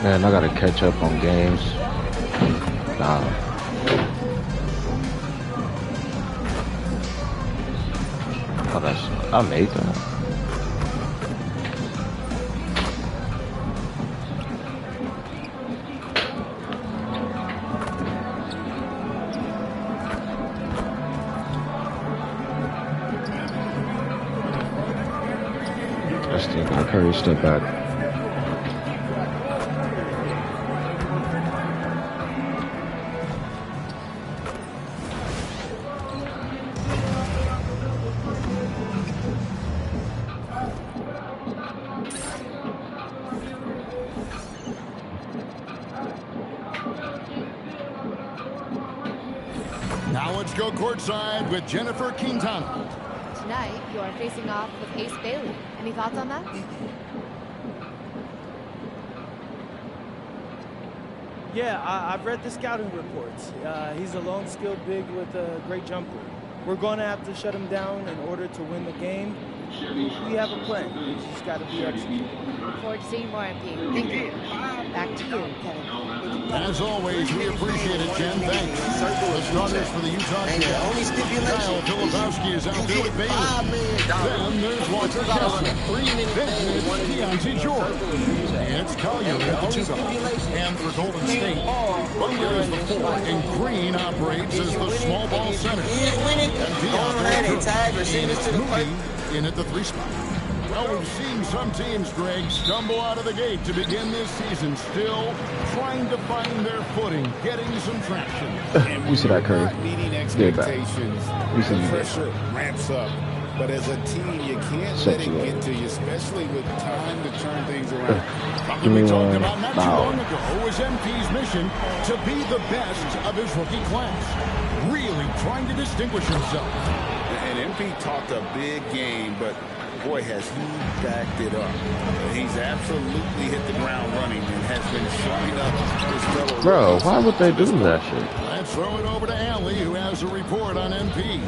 Man, I gotta catch up on games. Nah. Oh, I made that. Curry step back. Now let's go courtside with Jennifer Quintana. Tonight, you are facing off with Ace Bailey. Any thoughts on that? Yeah, I've read the scouting reports. He's a lone skilled big with a great jumper. We're going to have to shut him down in order to win the game. We have a plan. We just got to be executed. Look forward to seeing more MP. Thank you. Back to you, Kevin. As always, we appreciate it, Jen. Thanks. The starters for the Utah Jazz. Kyle Filipowski is out there with Bailey. Then there's Walter Kessler. Then it's Keontae George. It's Collier at the 2 guard. And for Golden State, Butler is the 4, and Green operates as the small ball center. And Moody in at the 3 spot. Well, we've seen some teams, Greg, stumble out of the gate to begin this season, still trying to find their footing, getting some traction. We see that, Curry. Meeting expectations, the pressure ramps up. But as a team, you can't let it get to you, especially with time to turn things around. Something we talked about not too long ago was MP's mission to be the best of his rookie class. Really trying to distinguish himself. And MP talked a big game, but boy, has he backed it up. He's absolutely hit the ground running and has been showing up his fellow. Bro, why would they do that shit? Let's throw it over to Allie, who has a report on MP.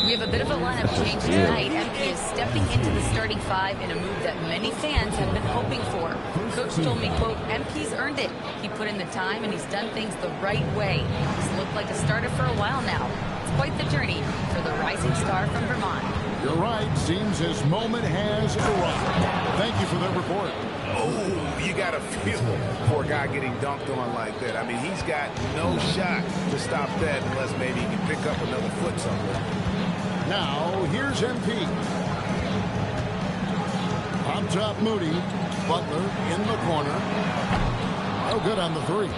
We have a bit of a lineup change tonight. MP is stepping into the starting 5 in a move that many fans have been hoping for. Coach told me, quote, MP's earned it. He put in the time and he's done things the right way. He's looked like a starter for a while now. It's quite the journey for the rising star from Vermont. You're right. Seems his moment has arrived. Thank you for that report. Oh, you got to feel for a guy getting dunked on like that. I mean, he's got no shot to stop that unless maybe he can pick up another foot somewhere. Now, here's MP. On top, Moody. Butler in the corner. No good on the 3.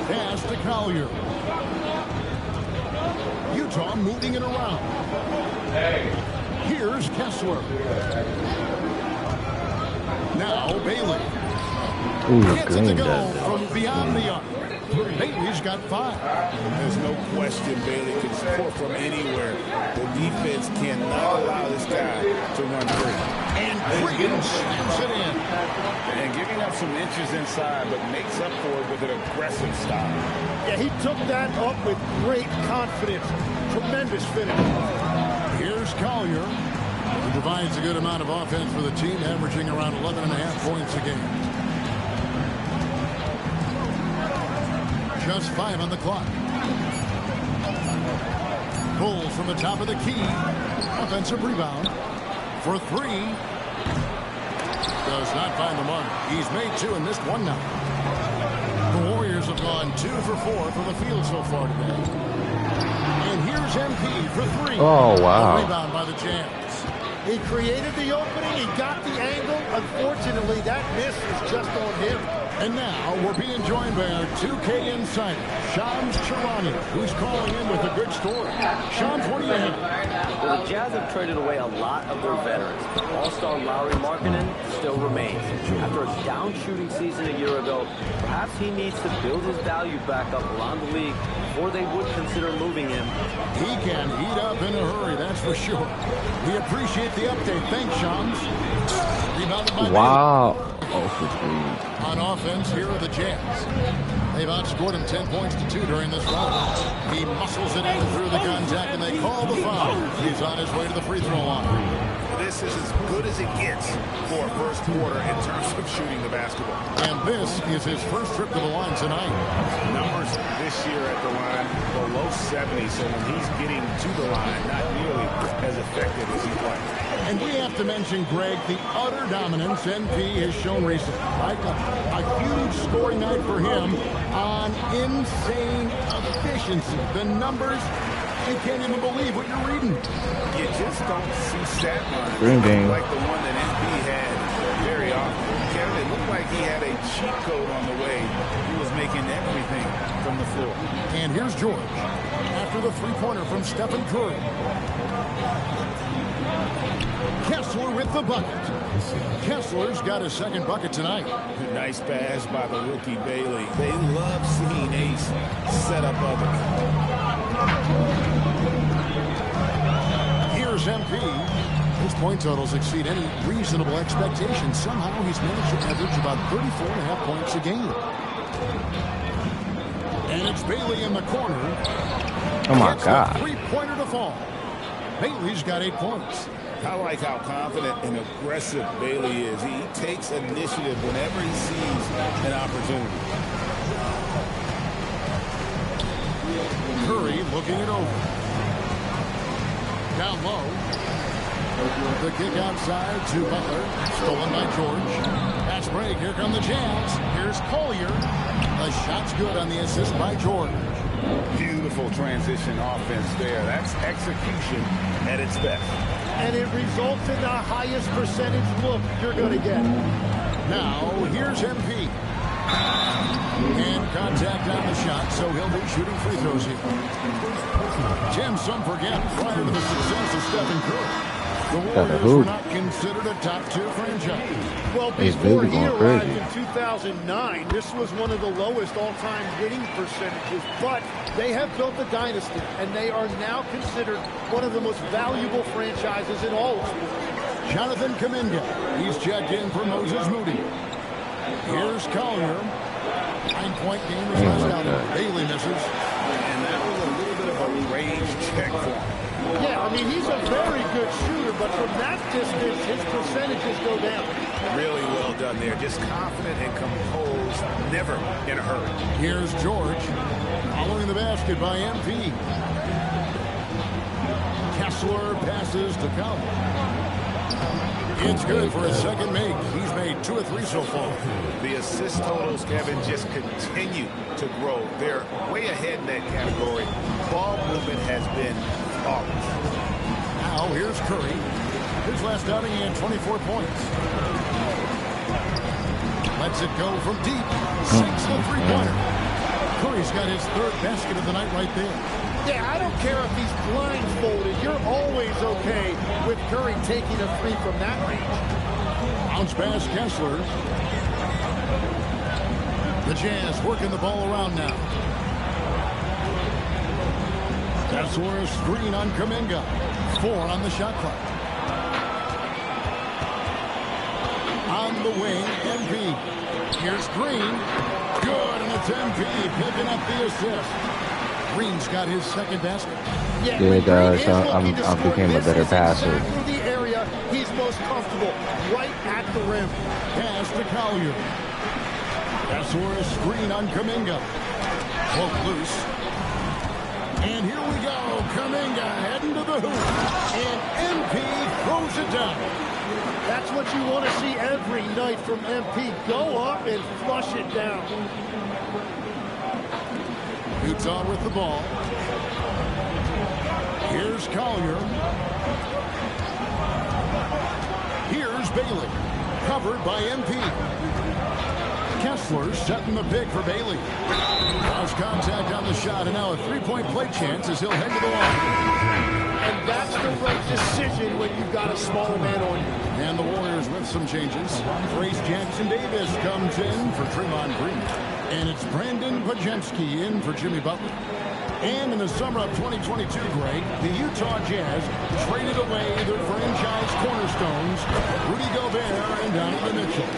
Pass to Collier. Utah moving it around. Here's Kessler. Now Bailey. Gets it to go from beyond the arc. Bailey's got 5. There's no question Bailey can score from anywhere. The defense cannot allow this guy to run free. And Criggin snaps it in. And giving up some inches inside, but makes up for it with an aggressive style. Yeah, he took that up with great confidence. Tremendous finish. Here's Collier. He provides a good amount of offense for the team, averaging around 11.5 points a game. Just 5 on the clock. Pulls from the top of the key. Offensive rebound for 3. Does not find the mark. He's made 2 and missed 1 now. The Warriors have gone 2 for 4 from the field so far today. And here's MP for 3. Oh, wow. A rebound by the Jazz. He created the opening. He got the angle. Unfortunately, that miss is just on him. And now we're being joined by our 2K insider, Shams Charania, who's calling in with a good story. Shams, what do you have? Well, the Jazz have traded away a lot of their veterans. All-star Lauri Markkanen still remains. After a down-shooting season a year ago, perhaps he needs to build his value back up around the league before they would consider moving him. He can heat up in a hurry, that's for sure. We appreciate the update. Thanks, Shams. Rebounded by wow. On offense, here are the Jazz. They've outscored him 10 points to 2 during this round. He muscles it in through the contact, and they call the foul. He's on his way to the free throw line. this is as good as it gets for a first quarter in terms of shooting the basketball. And this is his first trip to the line tonight. Numbers this year at the line below 70, so when he's getting to the line, not nearly as effective as he'd like. And we have to mention, Greg, the utter dominance MP has shown recently. Right? A huge scoring night for him on insane efficiency. The numbers, you can't even believe what you're reading. You just don't see stat lines Green game. like the one that MP had very often. Kevin, it looked like he had a cheat code on the way. He was making everything from the floor. And here's George after the three-pointer from Stephen Curry. Kessler with the bucket. Kessler's got his second bucket tonight. Nice pass by the rookie Bailey. They love seeing Ace set up others. Here's MP. His point totals exceed any reasonable expectations. Somehow he's managed to average about 34.5 points a game. And it's Bailey in the corner. Oh my God. Three-pointer to fall. Bailey's got 8 points. I like how confident and aggressive Bailey is. He takes initiative whenever he sees an opportunity. Curry looking it over. Down low. The kick outside to Butler. Stolen by George. Pass break. Here come the Jazz. Here's Collier. The shot's good on the assist by George. Beautiful transition offense there. That's execution at its best. And it results in the highest percentage look you're going to get. Now, here's MP. And contact on the shot, so he'll be shooting free throws here. Jim, some forget, prior to the success of Stephen Curry, the Warriors were not considered a top-tier franchise. Well, before he arrived in 2009, this was one of the lowest all-time winning percentages, but they have built a dynasty, and they are now considered one of the most valuable franchises in all of sports. Jonathan Kuminga, he's checked in for Moses Moody. Here's Collier. 9-point game is last out. Bailey misses. And that was a little bit of a range check for him. Yeah, I mean, he's a very good shooter, but from that distance, his percentages go down. Really well done there. Just confident and composed, never in a hurry. Here's George. Following the basket by MP. Kessler passes to Collins. It's good for his second make. He's made 2 of 3 so far. The assist totals, Kevin, just continue to grow. They're way ahead in that category. Ball movement has been flawless. Now here's Curry. His last outing he had 24 points. Lets it go from deep. Sinks the three-pointer. Curry's got his third basket of the night right there. Yeah, I don't care if he's blindfolded. You're always okay with Curry taking a three from that range. Bounce pass Kessler. The Jazz working the ball around now. Kessler screen on Kuminga. 4 on the shot clock. On the wing, MP. Here's Green. Good, and it's MP picking up the assist. Green's got his second basket. Yeah, guys, I became a better passer. Exactly the area he's most comfortable, right at the rim. Pass to Collier. Kessler screen on Kuminga. Poke loose. And here we go. Kuminga heading to the hoop. And MP throws it down. That's what you want to see every night from MP. Go up and flush it down. Utah with the ball. Here's Collier. Here's Bailey. Covered by MP. Kessler setting the pick for Bailey. Draws contact on the shot, and now a three-point play chance as he'll head to the line. And that's the right decision when you've got a small man on you. And the Warriors with some changes. Grace Jackson-Davis comes in for Draymond Green. And it's Brandon Pajemski in for Jimmy Butler. And in the summer of 2022, Greg, the Utah Jazz traded away their franchise cornerstones, Rudy Gobert and Donovan Mitchell.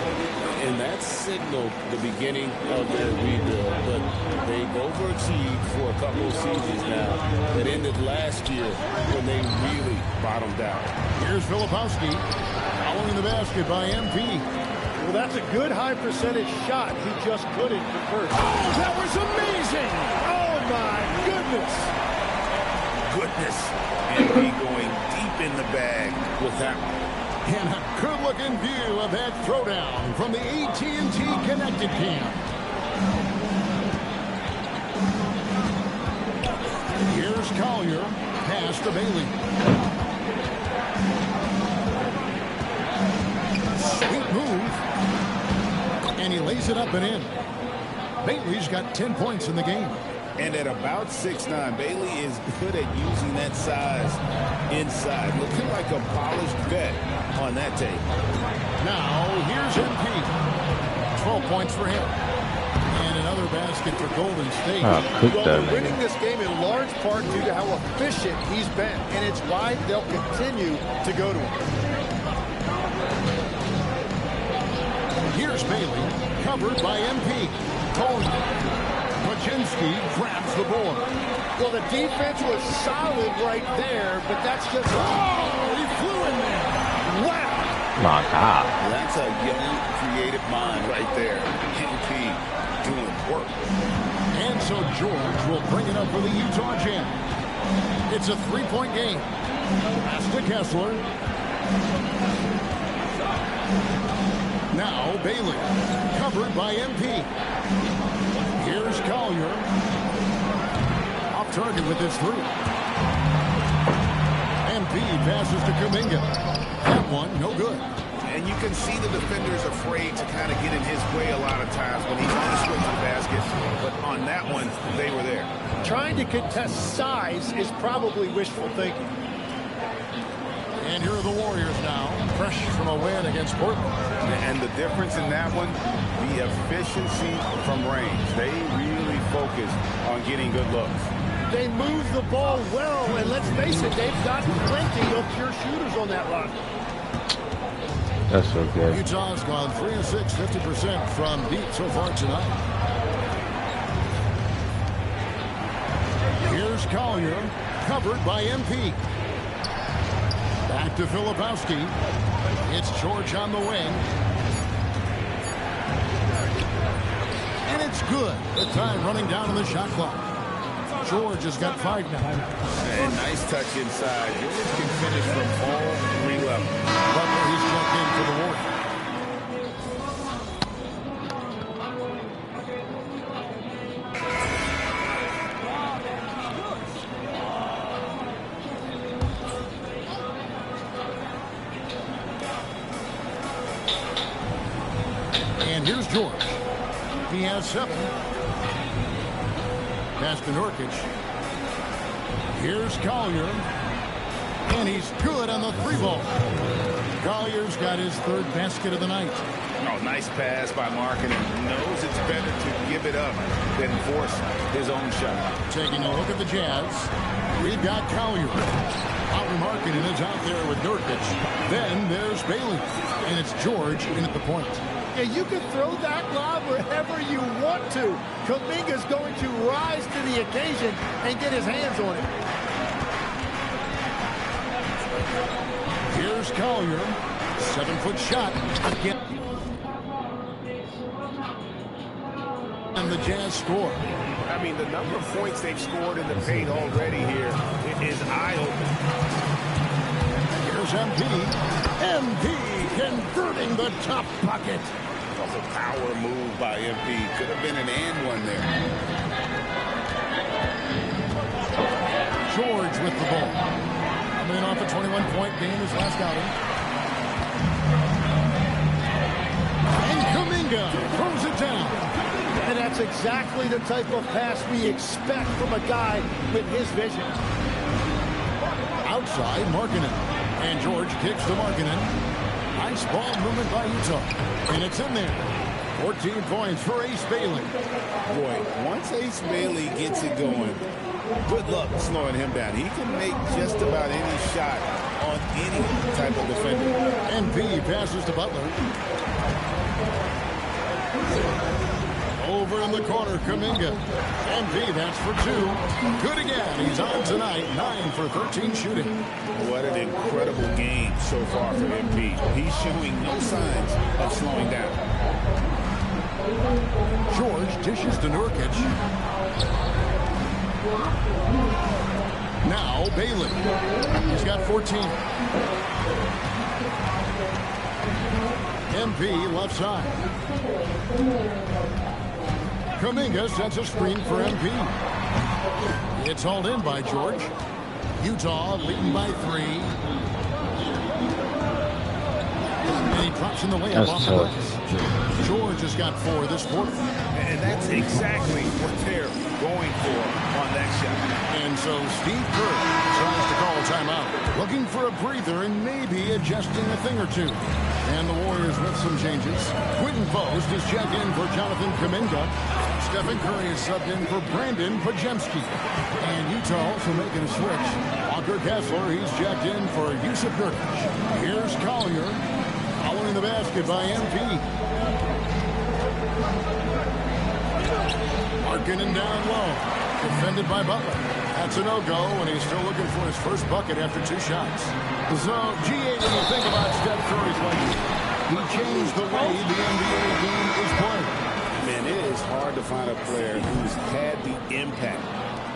And that that signaled the beginning of their rebuild, but they've overachieved for a couple of seasons now that ended last year when they really bottomed out. Here's Filipowski following the basket by MP. Well, that's a good high percentage shot. He just couldn't convert. Oh, that was amazing! Oh, my goodness. Goodness. MP going deep in the bag with that one. And a good-looking view of that throwdown from the AT&T Connected Cam. Here's Collier. Pass to Bailey. Sweet move. And he lays it up and in. Bailey's got 10 points in the game. And at about 6'9", Bailey is good at using that size inside. Looking like a polished vet on that tape. Now, here's MP. 12 points for him. And another basket for Golden State. Well, they're winning this game in large part due to how efficient he's been. And it's why they'll continue to go to him. Here's Bailey. Covered by MP. Tony. Kuczynski grabs the board. Well, the defense was solid right there, but that's just... Oh, he flew in there. Wow. My God. That's a young, creative mind right there. MP doing work. And so George will bring it up for the Utah Jazz. It's a three-point game. Pass to Kessler. Now Bailey. Covered by MP. Here's Collier. Off target with his three. MP passes to Kuminga. That one, no good. And you can see the defender's afraid to kind of get in his way a lot of times when he's on his way to the basket. But on that one, they were there. Trying to contest size is probably wishful thinking. And here are the Warriors now, fresh from a win against Portland. And the difference in that one, the efficiency from range. They really focus on getting good looks. They move the ball well, and let's face it, they've got plenty of pure shooters on that roster. That's so good. Utah's gone 3 of 6, 50% from deep so far tonight. Here's Collier, covered by MP. Back to Filipowski. It's George on the wing. And it's good. The time running down on the shot clock. George has got 5 now. And nice touch inside. George can finish from all 3 levels. Butler, he's checked in for the Warriors. And here's George. He has 7. Pass to Nurkic. Here's Collier. And he's good on the 3-ball. Collier's got his 3rd basket of the night. Oh, nice pass by Markkanen. Knows it's better to give it up than force his own shot. Taking a look at the Jazz. We've got Collier. Lauri Markkanen is out there with Nurkic. Then there's Bailey. And it's George in at the point. Yeah, you can throw that lob wherever you want to. Kuminga's going to rise to the occasion and get his hands on it. Here's Collier. 7-foot shot. Again. And the Jazz score. I mean, the number of points they've scored in the paint already here is eye-opening. Here's MP. MP converting the top bucket. A power move by MP. Could have been an and one there. George with the ball. Coming off a 21-point game his last outing. And Kuminga throws it down. And that's exactly the type of pass we expect from a guy with his vision. Outside, Markkanen. And George kicks to Markkanen. Nice ball movement by Utah. And it's in there. 14 points for Ace Bailey. Boy, once Ace Bailey gets it going, good luck slowing him down. He can make just about any shot on any type of defender. MP passes to Butler. over in the corner, Kuminga. MP, that's for 2. Good again. He's on tonight, 9 for 13 shooting. What an incredible game so far for MP. He's showing no signs of slowing down. George dishes to Nurkic. Now Bailey. He's got 14. MP left side. Kuminga sets a screen for MP. It's hauled in by George. Utah leading by 3. And he drops in the layup off the glass. George has got 4 this quarter. And that's exactly what they're going for on that shot. And so Steve Kerr tries to call a timeout. Looking for a breather and maybe adjusting a thing or two. And the Warriors with some changes. Quentin Post is checked in for Jonathan Kuminga. Stephen Curry is subbed in for Brandon Pajemski. And Utah also making a switch. Walker Kessler, he's checked in for Yusuf Nurkic. Here's Collier. Following the basket by MP. Markkanen down low. Defended by Butler. That's a no-go, and he's still looking for his first bucket after 2 shots. So, G8, when you think about Steph Curry's legacy, he changed the way the NBA game is played. Man, it is hard to find a player who's had the impact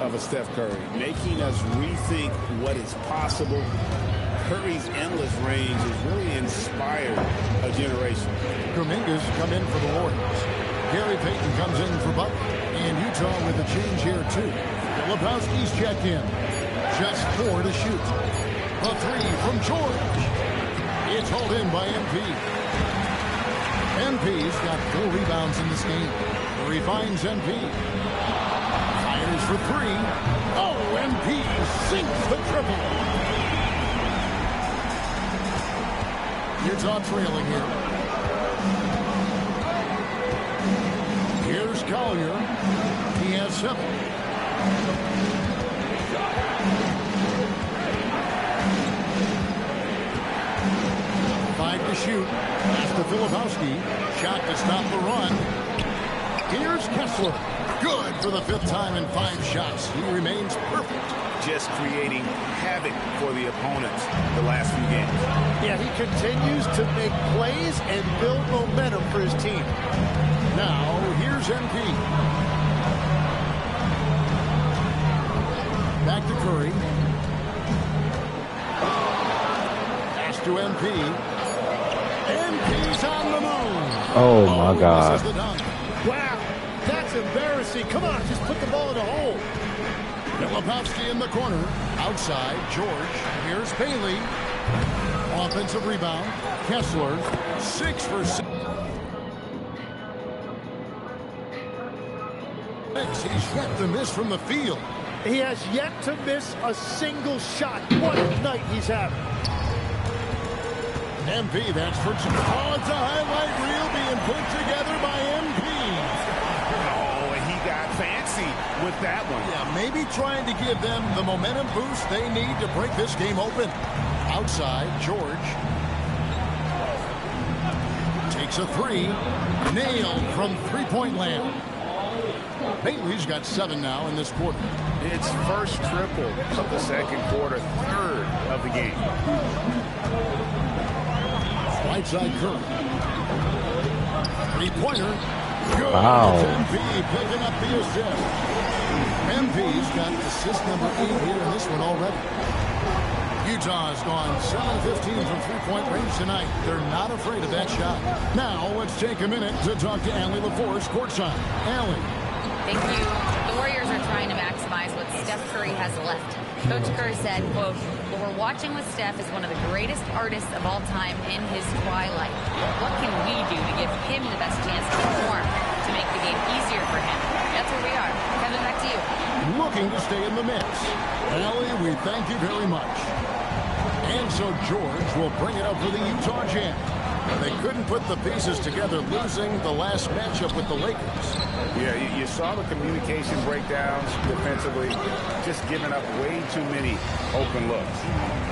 of a Steph Curry, making us rethink what is possible. Curry's endless range has really inspired a generation. Kuminga's come in for the Warriors. Gary Payton comes in for Butler. And Utah with a change here, too. Filipowski's checked in. Just 4 to shoot. A 3 from George. It's hauled in by MP. MP's got 4 rebounds in this game. He finds MP. Fires for 3. Oh, MP sinks the triple. Utah trailing here. Here's Collier. He has 7. 5 to shoot. Pass to Filipowski. Shot to stop the run. Here's Kessler. Good for the 5th time in 5 shots. He remains perfect. Just creating havoc for the opponents the last few games. Yeah, he continues to make plays and build momentum for his team. Now, here's MP. Back to Curry. Pass to MP. MP's on the move. Oh, my God. Wow, that's embarrassing. Come on, just put the ball in the hole. Filipowski in the corner. Outside, George. Here's Bailey. Offensive rebound. Kessler. 6 for 6. He's yet to miss from the field. He has yet to miss a single shot. What a night he's having. MP, that's for 2. Oh, it's a highlight reel being put together by MP. Oh, and he got fancy with that one. Yeah, maybe trying to give them the momentum boost they need to break this game open. Outside, George. Takes a 3. Nailed from 3-point land. Bailey's got 7 now in this quarter. It's first triple of the second quarter, 3rd of the game. Right side Curry. 3-pointer. Good. Wow. MP picking up the assist. MP's got assist number 8 here in this one already. Utah's gone 7-15 from 3-point range tonight. They're not afraid of that shot. Now let's take a minute to talk to Allie LaForce courtside. Allie. Thank you. The Warriors are trying to maximize what Steph Curry has left. Coach Kerr said, quote, "What we're watching with Steph is one of the greatest artists of all time in his twilight. What can we do to give him the best chance to perform, to make the game easier for him?" That's where we are. Kevin, back to you. Looking to stay in the mix. Allie, we thank you very much. And so George will bring it up for the Utah Jazz. They couldn't put the pieces together, losing the last matchup with the Lakers. Yeah, you saw the communication breakdowns defensively, just giving up way too many open looks.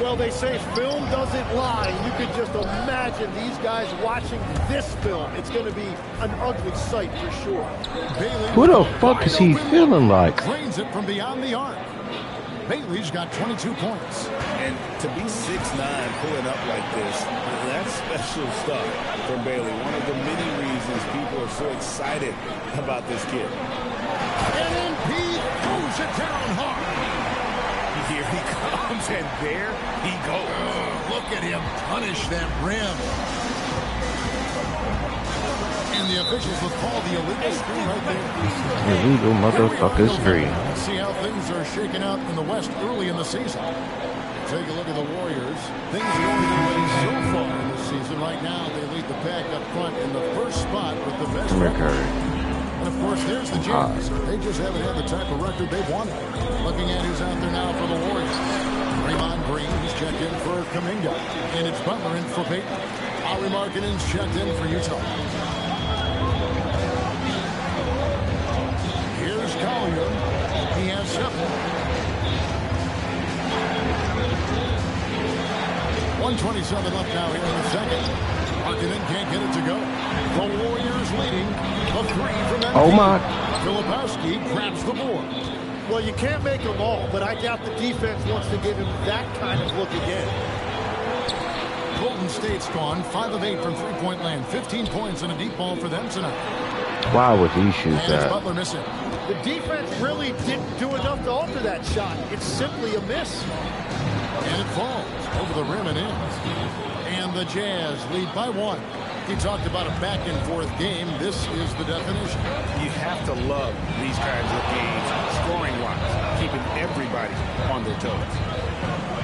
Well, they say film doesn't lie. You can just imagine these guys watching this film. It's going to be an ugly sight for sure. Bailey, Who the fuck is he feeling like? Drains it from beyond the arc. Bailey's got 22 points. And to be 6'9", pulling up like this, that's special stuff from Bailey. One of the many reasons people are so excited about this kid. And he throws it down hard. Here he comes, and there he goes. Look at him punish that rim. And the officials will call the illegal screen right there. Illegal motherfucker screen. Let's see how things are shaking out in the West early in the season. Take a look at the Warriors. Things are going their way so far in this season. Right now, they lead the pack up front in the first spot with the best record. And, of course, there's the Jazz. They just haven't had the type of record they've wanted. Looking at who's out there now for the Warriors. Draymond Green, he's checked in for Kuminga. And it's Butler in for Peyton. Lauri Markkanen's checked in for Utah. Here's Collier. He has 7. 1:27 left now here in the second. Markkanen can't get it to go. The Warriors leading. A 3 from that. Oh my. Filipowski grabs the board. Well, you can't make them all, but I doubt the defense wants to give him that kind of look again. Golden State's gone 5 of 8 from three-point land. 15 points and a deep ball for them tonight. Why would he shoot And it's that? Butler missing. The defense really didn't do enough to alter that shot. It's simply a miss. And it falls over the rim and in. And the Jazz lead by 1. He talked about a back-and-forth game. This is the definition. You have to love these kinds of games, scoring-wise, keeping everybody on their toes.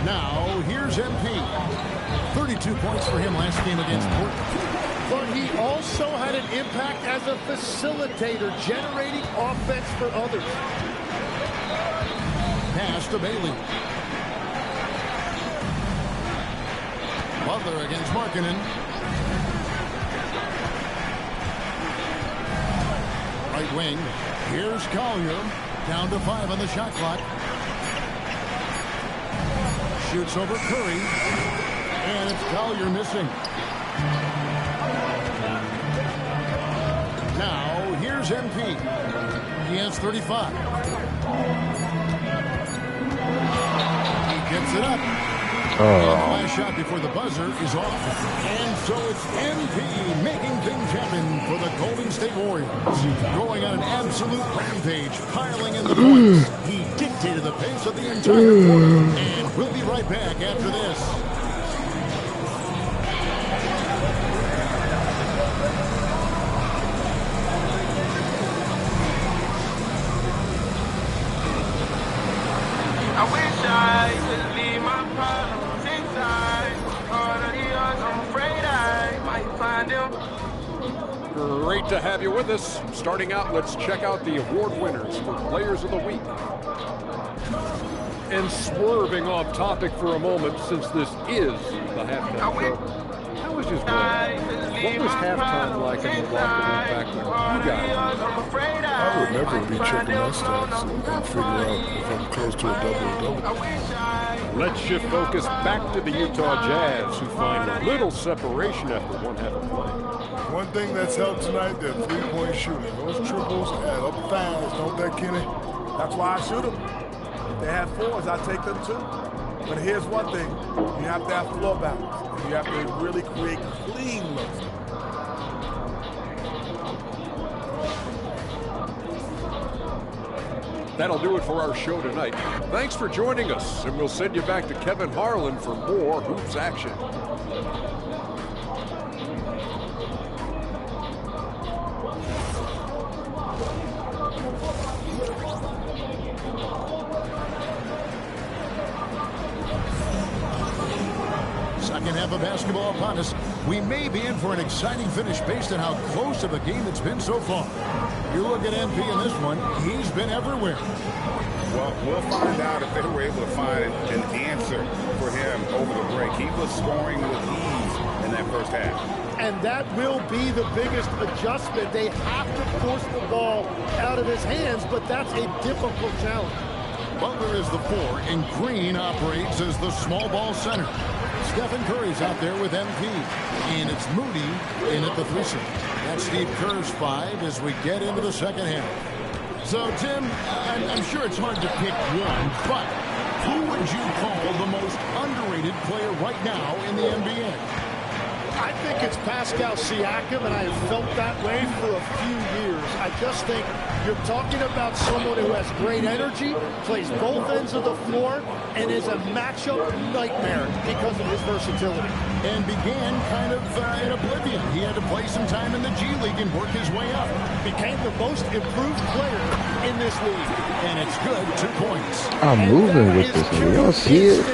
Now, here's MP. 32 points for him last game against Portland. But he also had an impact as a facilitator, generating offense for others. Pass to Bailey. Butler against Markkanen. Right wing. Here's Collier. Down to 5 on the shot clock. Shoots over Curry. And it's Collier missing. Now, here's MP. He has 35. He gets it up. And the last shot before the buzzer is off. And so it's MP making things happen for the Golden State Warriors. Going on an absolute rampage, piling in the points. He dictated the pace of the entire quarter. And we'll be right back after this. I wish I could leave my problems inside. All of the odds, I'm afraid I might find them. Great to have you with us. Starting out, let's check out the award winners for Players of the Week. And swerving off topic for a moment, since this is the halftime show, how was just what was halftime like in the locker room back when you guys? I would never be checking my stats and figure out if I'm close to a double-double. Let's shift focus back to the Utah Jazz, who find a little separation after one half of play. One thing that's helped tonight, their three-point shooting. Those triples add up fast, don't they, Kenny? That's why I shoot them. If they have 4s, I take them too. But here's one thing. You have to have floor balance. You have to really create clean looks. That'll do it for our show tonight. Thanks for joining us, and we'll send you back to Kevin Harlan for more Hoops action. Second half of basketball upon us. We may be in for an exciting finish based on how close of a game it's been so far. You look at MP in this one, he's been everywhere. Well, we'll find out if they were able to find an answer for him over the break. He was scoring with ease in that first half. And that will be the biggest adjustment. They have to force the ball out of his hands, but that's a difficult challenge. Butler is the 4, and Green operates as the small ball center. Stephen Curry's out there with MP, and it's Moody in at the 3 slot. That's Steve Kerr's 5 as we get into the second half. So, Tim, I'm sure it's hard to pick one, but who would you call the most underrated player right now in the NBA? I think it's Pascal Siakam, and I have felt that way for a few years. I just think you're talking about someone who has great energy, plays both ends of the floor, and is a matchup nightmare because of his versatility. And began kind of in oblivion. He had to play some time in the G League and work his way up. Became the most improved player in this league. And it's good, 2 points. I'm moving with this nigga. Y'all see it?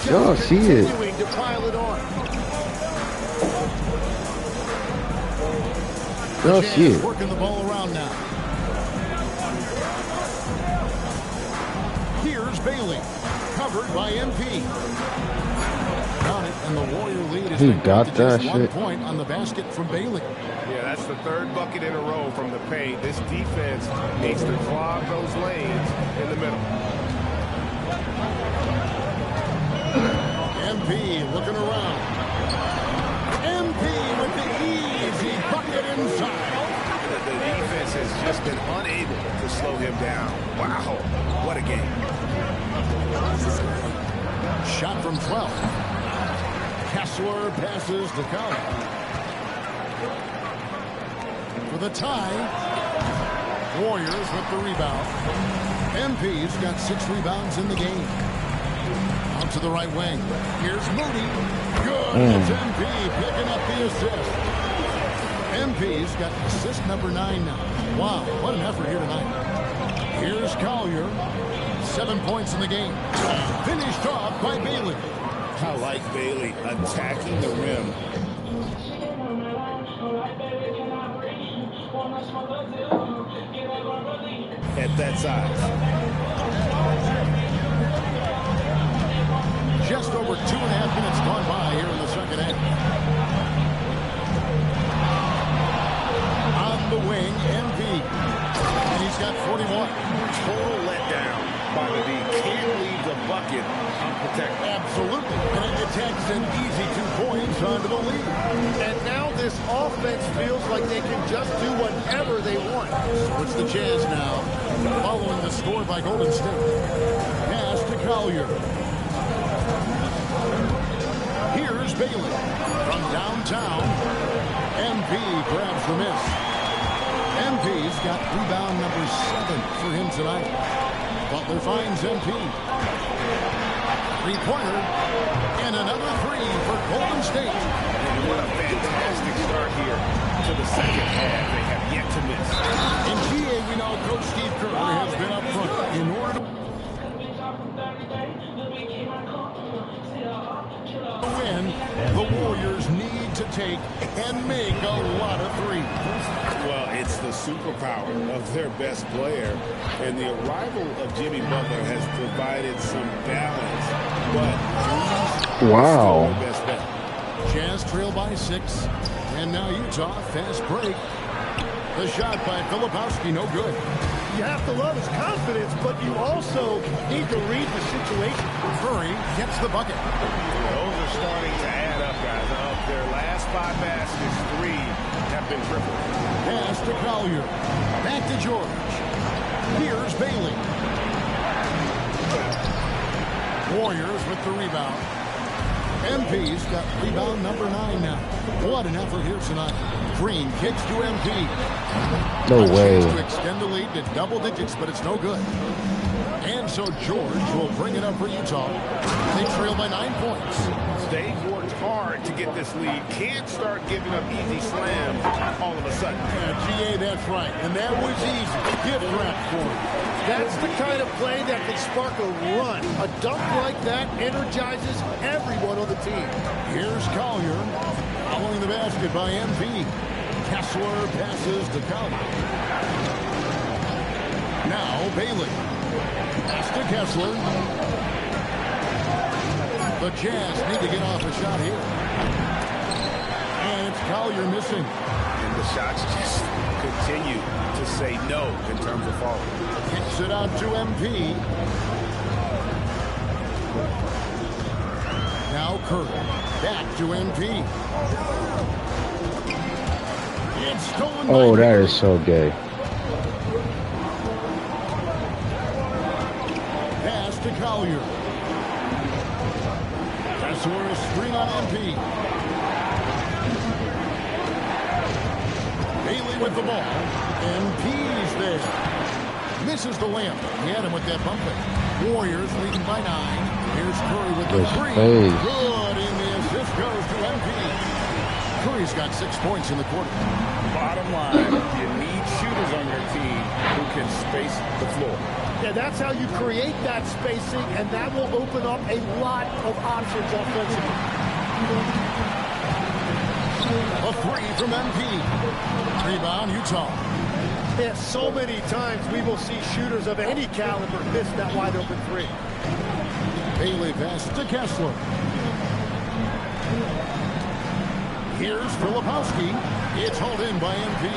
Y'all see it? To pile it on. Y'all see it? Working the ball around now. Here's Bailey, covered by MP. Got it, and the Warrior lead is He got that just 1 shit. point on the basket from Bailey. Yeah, that's the 3rd bucket in a row from the paint. This defense needs to clog those lanes in the middle. MP looking around. MP with the easy bucket inside. The defense has just been unable to slow him down. Wow, what a game. Shot from 12. Kessler passes to Collins. For the tie. Warriors with the rebound. MP's got 6 rebounds in the game. Out to the right wing. Here's Moody. Good. It's MP picking up the assist. MP's got assist number 9 now. Wow, what an effort here tonight. Here's Collier. 7 points in the game. Finished off by Bailey. I like Bailey attacking the rim. At that size. Just over 2.5 minutes gone by here in the second half. On the wing, MP. And he's got 41. Total letdown by the D. Can't leave the bucket unprotected. Absolutely. And it takes an easy 2 points onto the lead. And now this offense feels like they can just do whatever they want. So it's the Jazz now, following the score by Golden State. Pass to Collier. Here's Bailey from downtown. MP grabs the miss. MP's got rebound number 7 for him tonight. Butler finds MP. 3-pointer and another 3 for Golden State. And what a fantastic start here to the second half. They have yet to miss. In GA, we know Coach Steve Kerr has been up front in order to win. The Warriors need to take and make a lot of threes. Well, it's the superpower of their best player, and the arrival of Jimmy Butler has provided some balance. But wow. Still their best bet. Jazz trail by 6, and now Utah fast break. The shot by Filipowski, no good. You have to love his confidence, but you also need to read the situation. Curry gets the bucket. Those are starting to add up, guys. Of their last 5 baskets, 3 have been tripled. Pass to Collier. Back to George. Here's Bailey. Warriors with the rebound. MP's got rebound number 9 now. What an effort here tonight. Green kicks to MP. No way. To extend the lead to double digits, but it's no good. And so George will bring it up for Utah. They trail by 9 points. They've worked hard to get this lead. Can't start giving up easy slams all of a sudden. Yeah, GA, that's right. And that was easy. Gift wrap for him. That's the kind of play that can spark a run. A dunk like that energizes everyone on the team. Here's Collier. Following the basket by MP. Kessler passes to Collier. Now Bailey. Pass to Kessler. The Jazz need to get off a shot here. Collier missing. And the shots just continue to say no in terms of falling. Kicks it out to MP. Now Curry. Back to MP. It's stolen. Oh, that is so gay. Pass to Collier. Kessler is screen on MP. Bailey with the ball. MP's there. Misses the layup. He had him with that bump fake. Warriors leading by 9. Here's Curry with the 3. Good, and the assist goes to MP. Curry's got 6 points in the quarter. Bottom line, you need shooters on your team who can space the floor. Yeah, that's how you create that spacing, and that will open up a lot of options offensively. A 3 from MP. Rebound, Utah. Yeah, so many times we will see shooters of any caliber miss that wide open 3. Bailey pass to Kessler. Here's Filipowski. It's hauled in by MP.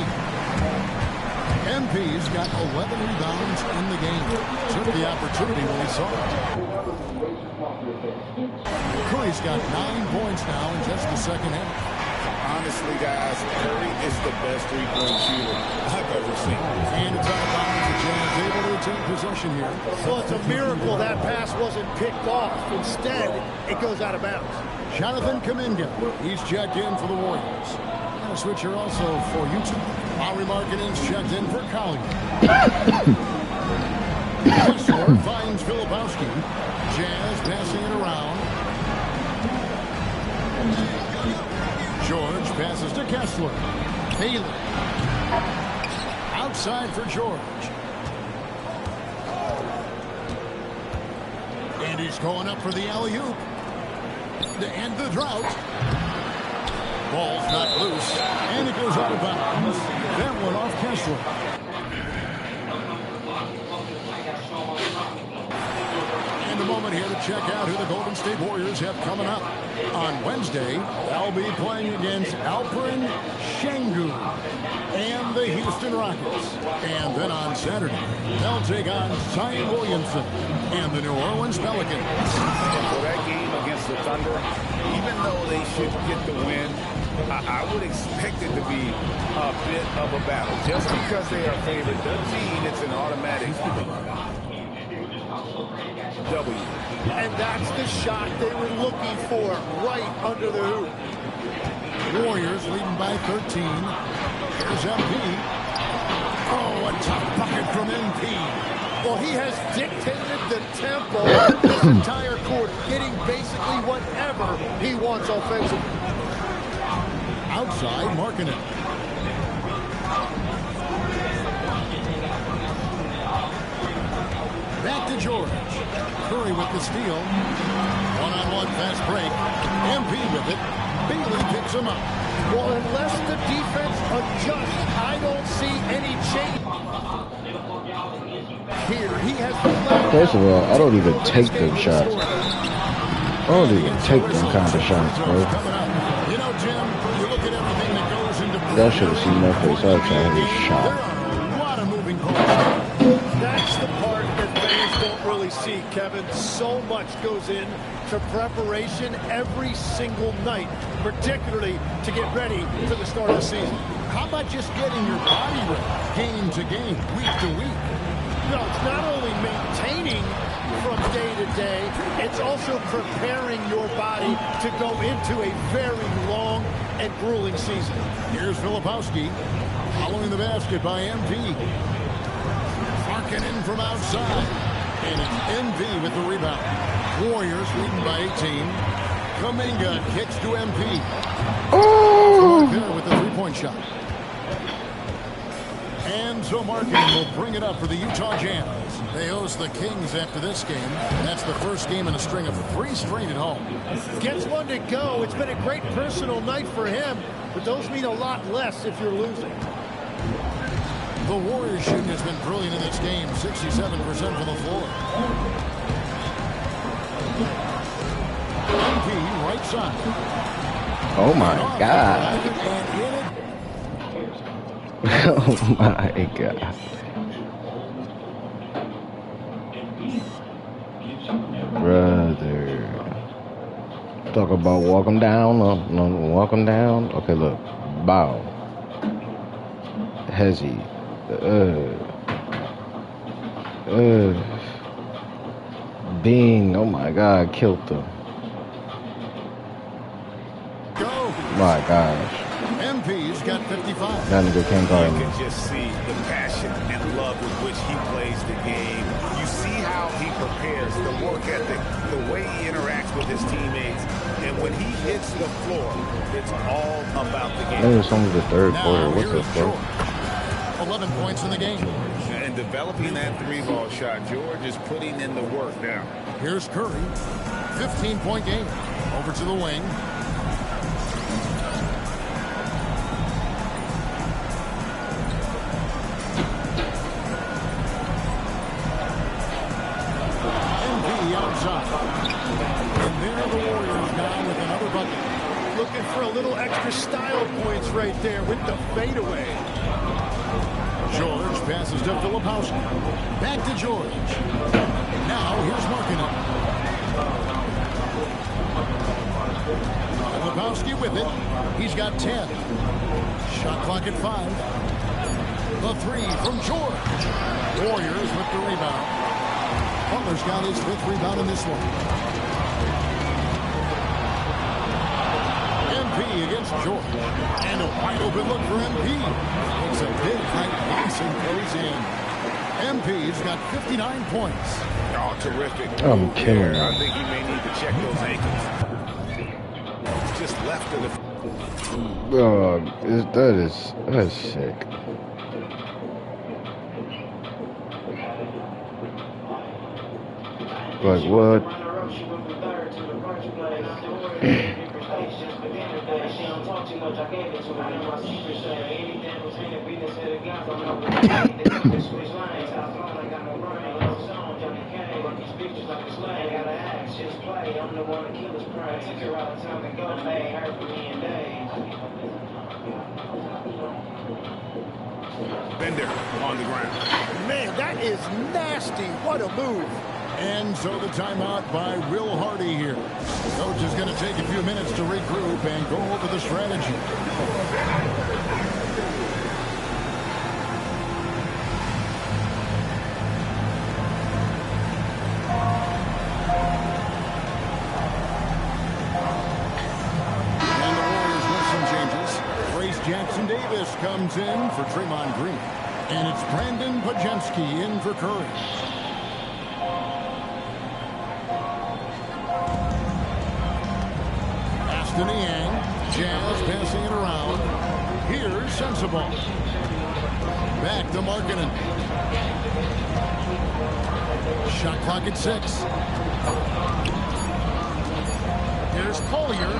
MP's got 11 rebounds in the game. Took the opportunity when he saw it. Curry's got 9 points now in just the second half. Honestly, guys, Curry is the best three-point shooter I've ever seen. And it's out of bounds. The Jazz able to retain possession here. Well, it's a miracle that pass wasn't picked off. Instead, it goes out of bounds. Jonathan Kuminga. He's checked in for the Warriors. And a switcher also for Utah. Lowry Markkanen's checked in for Collier. Kessler finds Filipowski. Jazz passing it around. George passes to Kessler. Bailey. Outside for George. And he's going up for the alley-oop. To end the drought. Ball's not loose. And it goes out of bounds. That one off Kessler. A moment here to check out who the Golden State Warriors have coming up. On Wednesday, they'll be playing against Alperen Şengün and the Houston Rockets. And then on Saturday, they'll take on Zion Williamson and the New Orleans Pelicans. For that game against the Thunder, even though they should get the win, I would expect it to be a bit of a battle. Just because they are favored doesn't mean it's an automatic W. And that's the shot they were looking for right under the hoop. Warriors leading by 13. Here's MP. Oh, a tough bucket from MP. Well, he has dictated the tempo this entire quarter, getting basically whatever he wants offensively. Outside, Markkanen. Back to George. Curry with the steal. One-on-one fast break. MP with it. Bailey picks him up. Well, unless the defense adjusts, I don't see any change. Here, he has the First of all, I don't even take them shots. I don't even take them kind of shots, bro. You know, Jim, you look at everything that goes into... Y'all should have seen my face. I was trying to shot. There are a lot of moving parts. That's the part that fans don't really see, Kevin. So much goes in to preparation every single night, particularly to get ready for the start of the season. How about just getting your body ready, game to game, week to week? No, it's not only maintaining from day to day, it's also preparing your body to go into a very long and grueling season. Here's Filipowski following the basket by MP. Markkanen from outside. And it's MP with the rebound. Warriors leading by 18. Kuminga kicks to MP. Oh! There with the three-point shot. And so Markkanen will bring it up for the Utah Jazz. They host the Kings after this game. And that's the first game in a string of 3 straight at home. Gets one to go. It's been a great personal night for him, but those mean a lot less if you're losing. The Warriors shooting has been brilliant in this game, 67% from the floor. MP right side. Oh my God. Oh my God. Brother. Talk about walk him down. No, walk him down. Okay, look. Bow. Hezzy. Bing. Oh my God. Killed them. My gosh. MP's got 55. That nigga can't guard You me. can just see the passion and love with which he plays the game. You see how he prepares, the work ethic, the way he interacts with his teammates. And when he hits the floor, it's all about the game. Maybe it's only the third quarter. What the fuck? 11 points in the game. And developing that three-ball shot, George is putting in the work now. Here's Curry. 15-point game. Over to the wing. And there are the Warriors now with another bucket. Looking for a little extra style points right there with the fadeaway. George passes to Filipowski. Back to George. Now here's Markkanen. Filipowski with it. He's got 10. Shot clock at 5. The three from George. Warriors with the rebound. Butler's got his 5th rebound in this one. MP against George. And a wide open look for MP. It's a big height pass and goes in. MP's got 59 points. Oh, terrific. I'm kidding. I think he may need to check those ankles. It's just left of the... Oh, that's sick. Like what? Bender on the ground. Man, that is nasty. What a move. And so the timeout by Will Hardy here. Coach is going to take a few minutes to regroup and go over the strategy. And the Warriors with some changes. Trace Jackson-Davis comes in for Draymond Green. And it's Brandon Pajemski in for Curry. Yang. Jazz passing it around. Here's Sensible. Back to Markkanen. Shot clock at 6. Here's Collier.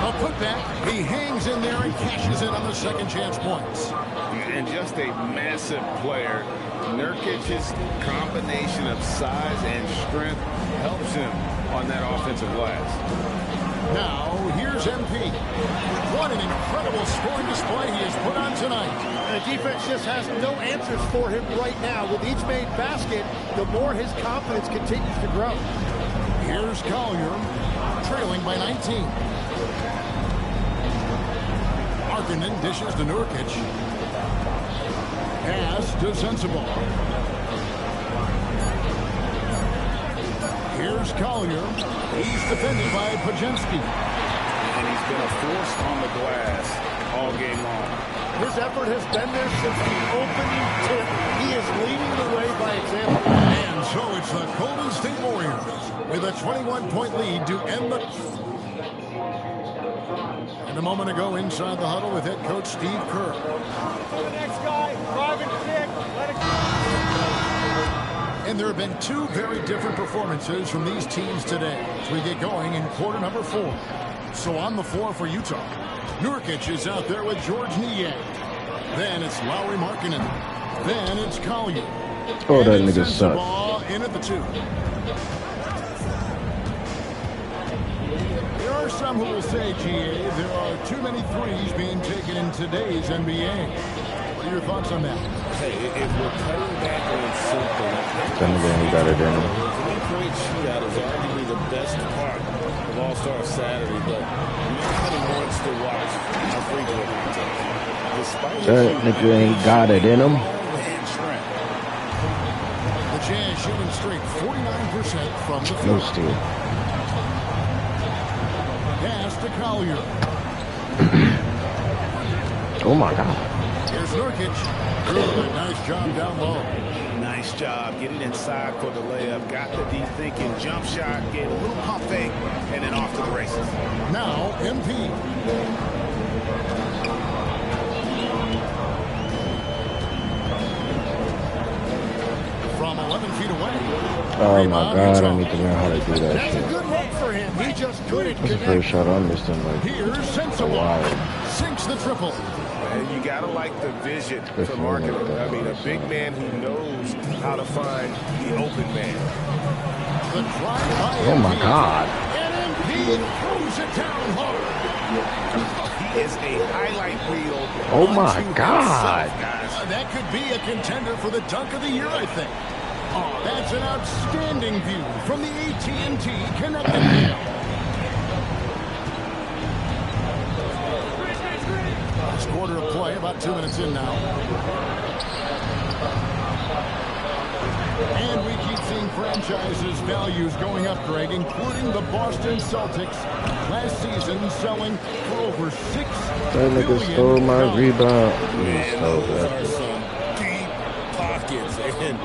A putback. He hangs in there and cashes in on the second chance points. And just a massive player. Nurkic's combination of size and strength helps him on that offensive glass. Now, here's MP. What an incredible scoring display he has put on tonight. And the defense just has no answers for him right now. With each made basket, the more his confidence continues to grow. Here's Collier, trailing by 19. Markkanen dishes to Nurkic. Pass to Sensible. Here's Collier. He's defended by Pajemski. And he's been a force on the glass all game long. His effort has been there since the opening tip. He is leading the way by example. And so it's the Golden State Warriors with a 21-point lead to end the... And a moment ago inside the huddle with head coach Steve Kerr. The next guy, 5 and 6. Let it go. And there have been two very different performances from these teams today as we get going in quarter number 4. So on the floor for Utah, Nurkic is out there with George Niang. Then it's Lauri Markkanen. Then it's Collier. Oh, that nigga sucks. In at the 2. Here are some who will say, GA, there are too many threes being taken in today's NBA. What are your thoughts on that? Hey, if we're cutting back on something, He got it in him. the great shootout is arguably the best part of All-Star Saturday, but nobody wants to watch a free throw contest. Despite That nigga ain't got it in him. The Jazz shooting straight 49% from the No field. steal. Pass to Collier. Oh my God. Here's Nurkic. Good, nice job down low. Nice job getting inside for the layup. Got the deep thinking jump shot, gave a little pump fake, and then off to the races. Now, MP. From 11 feet away. Oh my God, I need to learn how to do that That's a shit. good look for him. He just couldn't That's the connect. first shot I missed in like Here's a Sensible. while. Sinks the triple. And you got to like the vision for Especially marketing. like that. I mean, a big man who knows how to find the open man. The drive by Oh my MP. God. And MP throws it down hard. He is a highlight reel. Oh my unto God. himself, guys. That could be a contender for the dunk of the year, I think. Oh, that's an outstanding view from the AT&T Connected Field. Last quarter of play, about 2 minutes in now. And we keep seeing franchises' values going up, Greg, including the Boston Celtics. Last season selling for over $6 That nigga billion. stole my rebound. He Man, stole those that. are some deep pockets. And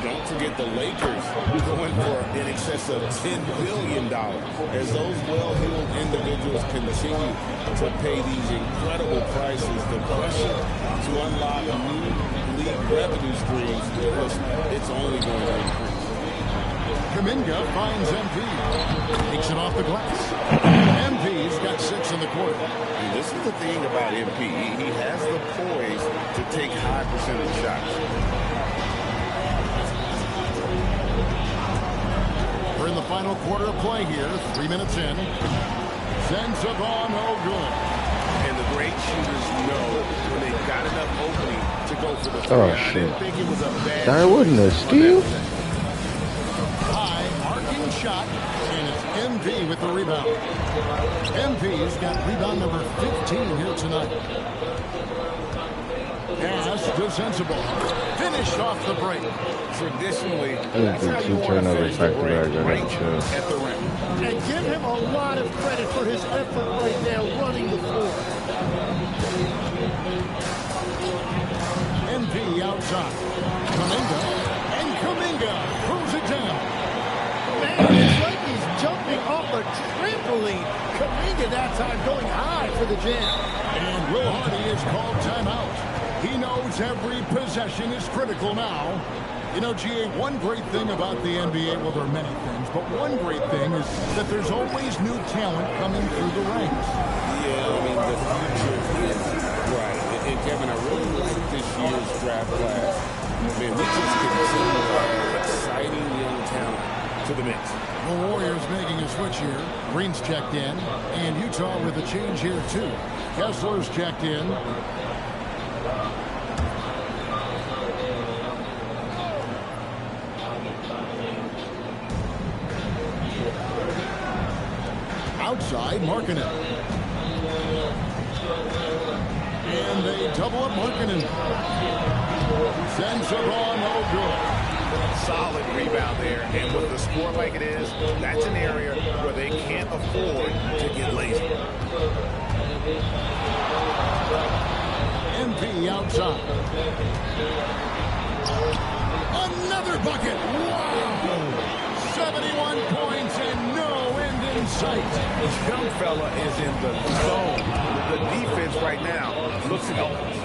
don't forget the Lakers going for in excess of $10 billion. As those well-heeled individuals continue to pay these incredible prices, the pressure to unlock new league revenue streams, it's only going to increase. Kuminga finds MP. Takes it off the glass. MP's got 6 in the quarter. And this is the thing about MP. He has the poise to take high percentage shots. We're in the final quarter of play here. 3 minutes in. Sends the ball, no good. And the great shooters know when they've got enough opening to go for the three. Oh I shit. didn't think it was a bad That wasn't a steal. High arcing shot, and it's MP with the rebound. MP's got rebound number 15 here tonight. Pass to Sensible. Finished off the break. Traditionally, That's how you turnovers back to back. at the rim. And give him a lot of credit for his effort right there running the floor. MP outside. Kuminga. And Kuminga throws it down. Man, it's like he's jumping off a trampoline. Kuminga that time going high for the jam. And Will Hardy is called timeout. He knows every possession is critical now. You know, GA, one great thing about the NBA, well, there are many things, but one great thing is that there's always new talent coming through the ranks. Yeah, I mean, the future is bright. And Kevin, I really like this year's draft class. Man, we just continue to add exciting young talent to the mix. The Warriors making a switch here. Green's checked in, and Utah with a change here, too. Kessler's checked in. Outside, Markkanen. And they double up Markkanen. Sends the ball, no good. Solid rebound there. And with the score like it is, that's an area where they can't afford to get lazy. MP outside. Another bucket. Wow. 71 points and no end in sight. This young fella is in the zone. The defense right now looks helpless.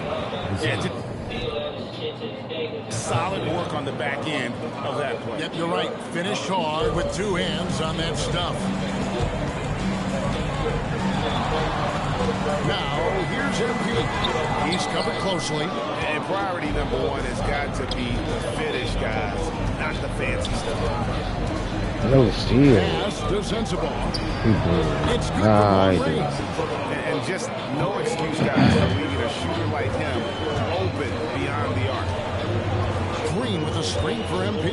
Solid work on the back end of that play. Yep, you're right. Finish hard with 2 hands on that stuff. Now, here's MP. He's covered closely. And priority number one has got to be the finish, guys, not the fancy stuff. No steal. Pass to Sensabaugh. It's good Nah, for one. And just no excuse, guys, for leaving a shooter like him open beyond the arc. Green with a screen for MP.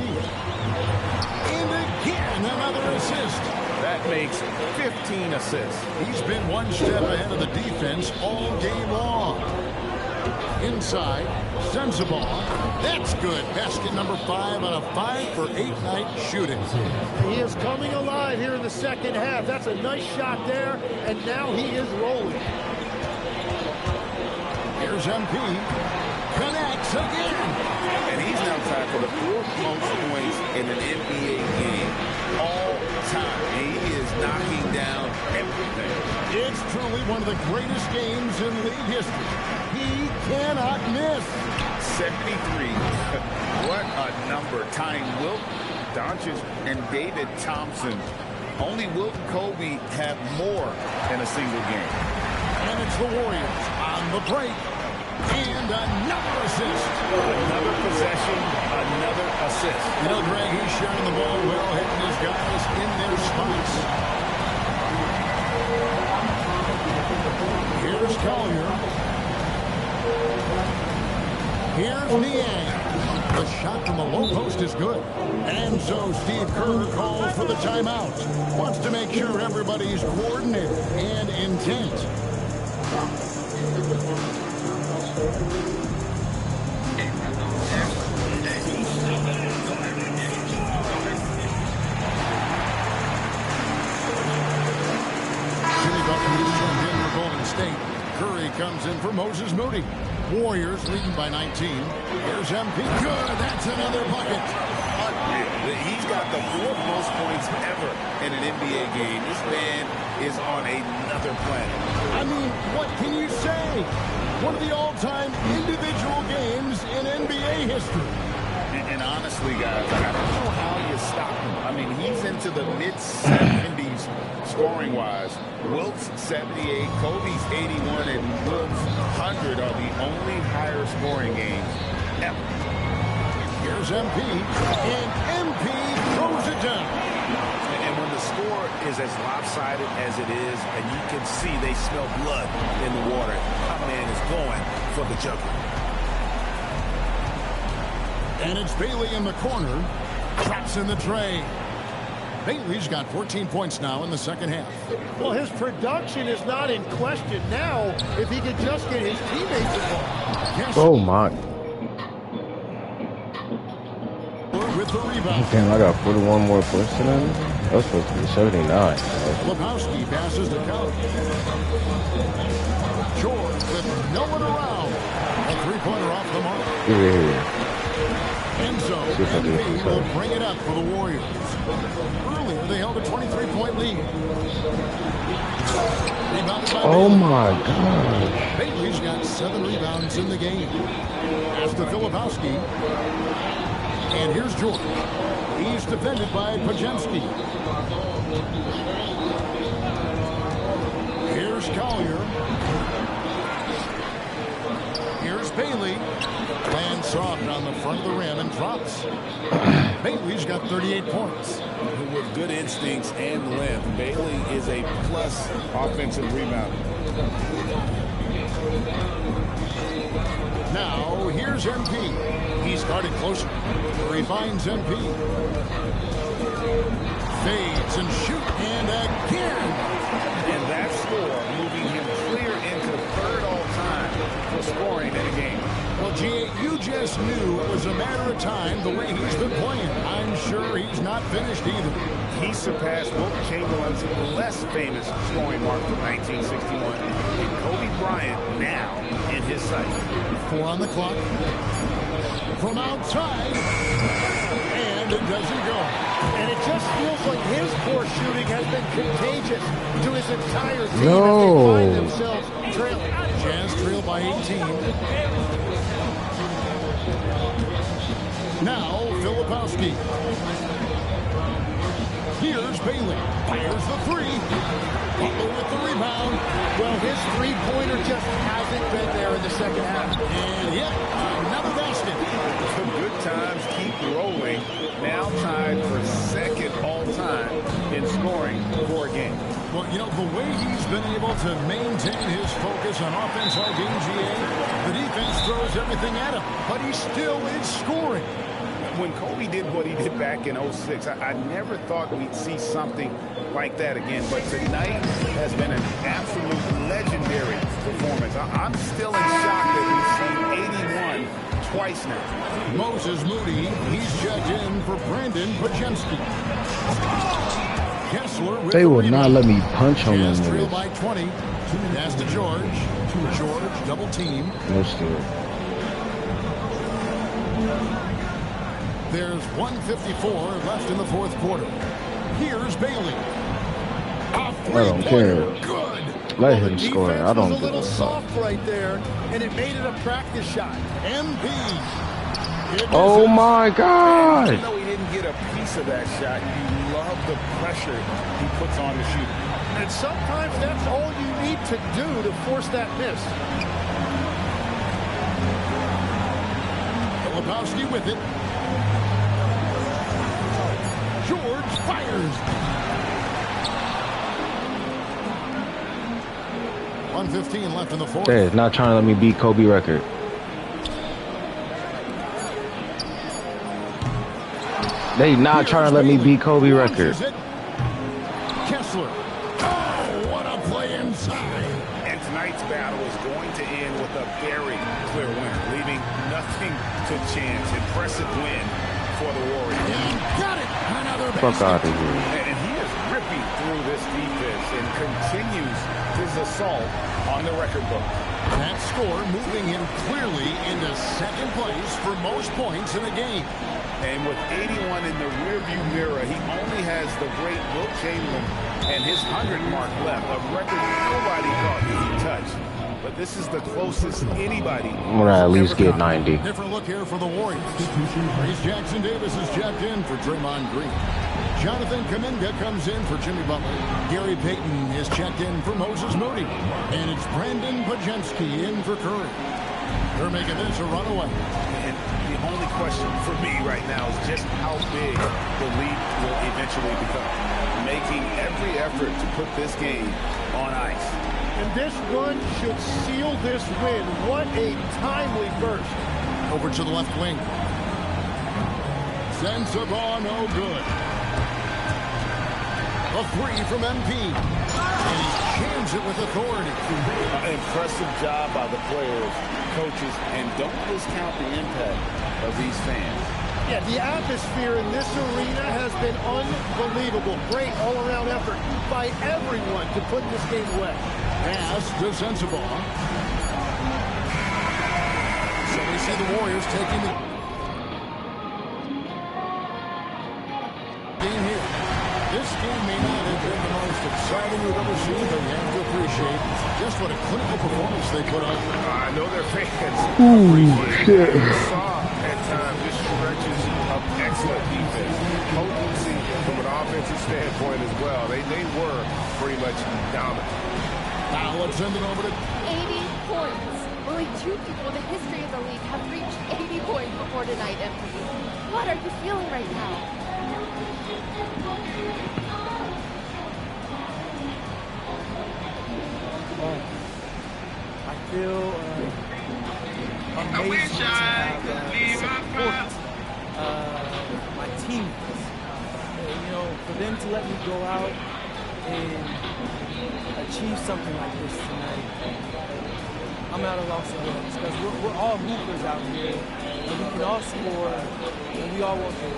And again, another assist. That makes 15 assists. He's been one step ahead of the defense all game long. Inside, Sensabaugh. That's good. Basket number 5 on a 5-for-8 night shooting. He is coming alive here in the second half. That's a nice shot there, and now he is rolling. Here's MP. Connects again. And he's now tied for the 4th most points in an NBA game all time. He is knocking down everything. It's truly one of the greatest games in league history. He cannot miss. 73. What a number. Tying Wilt, Doncic, and David Thompson. Only Wilt and Kobe have more in a single game. And it's the Warriors on the break. And another assist. Another possession, another assist. You know, Greg, he's sharing the ball well, hitting his guys in their spots. Here's Collier. Here's Niang. The shot from the low post is good. And so Steve Kerr calls for the timeout. Wants to make sure everybody's coordinated and intent. Curry comes in for Moses Moody. Warriors leading by 19. Here's MP. Good. That's another bucket. He's got the 4th most points ever in an NBA game. This man is on another planet. I mean, what can you say? One of the all-time individual games in NBA history. And honestly, guys, I don't know how you stop him. I mean, he's into the mid-70s scoring-wise. Wilt's 78, Kobe's 81, and Wilt's 100 are the only higher scoring games ever. Here's MP, and MP throws it down. And when the score is as lopsided as it is, and you can see they smell blood in the water, our man is going for the jugular. And it's Bailey in the corner. Traps in the tray. Bailey's got 14 points now in the second half. Well, his production is not in question now if he could just get his teammates involved. Yes. Oh, my. With the rebound. Damn, I got 41 more points than him. That was supposed to be 79. Lebowski passes to Kelly. George with no one around. A three-pointer off the mark. Yeah. And so MP will bring it up for the Warriors. Earlier, they held a 23-point lead. Oh, my gosh. Bailey's got 7 rebounds in the game. As to Filipowski. And here's Jordan. He's defended by Pajemski. Here's Collier. Here's Bailey. Lands soft on the front of the rim and drops. Bailey's got 38 points. With good instincts and length, Bailey is a plus offensive rebounder. Now, here's MP. He's guarded closer. He finds MP. Fades and shoot, and again. And that score moving him clear into 3rd all-time for scoring in a game. Well, G, you just knew it was a matter of time the way he's been playing. I'm sure he's not finished either. He surpassed Wilt Chamberlain's less famous scoring mark from 1961. And Kobe Bryant now in his sights. 4 on the clock. From outside. And it doesn't go. And it just feels like his poor shooting has been contagious to his entire team No. as they find themselves trailing. Jazz trail by 18. Now, Filipowski. Here's Bailey. Fires the three. Butler with the rebound. Well, his three-pointer just hasn't been there in the second half. And yet, another basket. The good times keep rolling. Now tied for second all-time in scoring for a game. Well, you know, the way he's been able to maintain his focus on offense all game, GA, the defense throws everything at him, but he still is scoring. When Kobe did what he did back in 06, I never thought we'd see something like that again. But tonight has been an absolute legendary performance. I'm still in shock that we've seen 81 twice now. Moses Moody, he's checked in for Brandon Pajemski. Kessler with They the will not rebound. let me punch on them Jazz trail niggas. by 20. Pass to George. George, double team. No steal. There's 1:54 left in the fourth quarter. Here's Bailey. I don't care. Good. Let him score. I don't was a give little a fuck. soft right there, and it made it a practice shot. MP. Oh my God! Even though he didn't get a piece of that shot, you love the pressure he puts on the shooter. And sometimes that's all you need to do to force that miss. Lebowski with it. George fires. 1:15 left in the fourth. They're not trying to let me beat Kobe record. They not trying to let me beat Kobe record. Kessler. Oh, what a play inside. And tonight's battle is going to end with a very clear win, leaving nothing to chance. Impressive win for the Warriors. Got it. Another Fuck out of basket. here. And he is ripping through this defense and continues his assault on the record book. That score moving him clearly into second place for most points in a game. And with 81 in the rearview mirror, he only has the great Wilt Chamberlain and his 100 mark left, a record nobody thought he could touch. But this is the closest anybody. I'm gonna at least get 90. Different look here for the Warriors. Reese Jackson Davis is checked in for Draymond Green. Jonathan Kuminga comes in for Jimmy Butler. Gary Payton is checked in for Moses Moody. And it's Brandon Pajemski in for Curry. They're making this a runaway. And the only question for me right now is just how big the lead will eventually become. Making every effort to put this game on ice. And this run should seal this win. What a timely burst. Over to the left wing. Sends the ball, no good. A three from MP. And he jams it with authority. Impressive job by the players, coaches, and don't discount the impact of these fans. Yeah, the atmosphere in this arena has been unbelievable. Great all-around effort by everyone to put this game away. Pass to Sensabaugh. So we see the Warriors taking the game here. This game may not have been the most exciting we've ever seen, but you have to appreciate just what a clinical performance they put on. I know their fans. Ooh, shit. Saw at times just stretches of excellent defense. Potency from an offensive standpoint as well. They were pretty much dominant. Now let's send it over to 80 points. Only two people in the history of the league have reached 80 points before tonight, MP. What are you feeling right now? I feel amazing to have support my teammates. You know, for them to let me go out and achieve something like this tonight, I'm at a loss of words because we're all hoopers out here, and we can all score, and we all want to.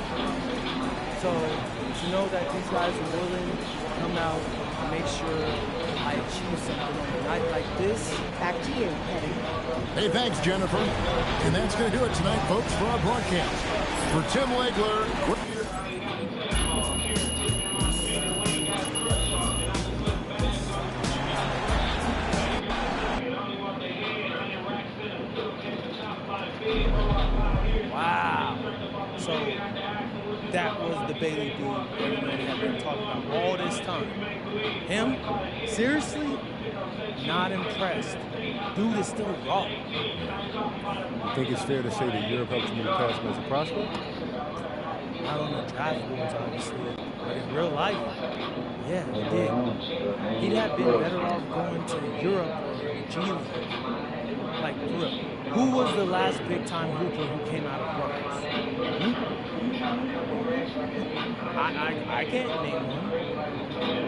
So to know that these guys are willing to come out and make sure I achieve something on a night like this. Back to you, Eddie. Hey, thanks, Jennifer. And that's going to do it tonight, folks, for our broadcast. For Tim Legler. Wow. So That was the Bailey dude everybody had been talking about all this time. Him? Seriously? Not impressed. Dude is still raw. You think it's fair to say that Europe helped you to pass him as a prospect? Not on the draft boards, obviously, but in real life, yeah, he did. He'd have been better off going to Europe or the G League. Like, for real. Who was the last big-time hooper who came out of Bronx? I can't name one.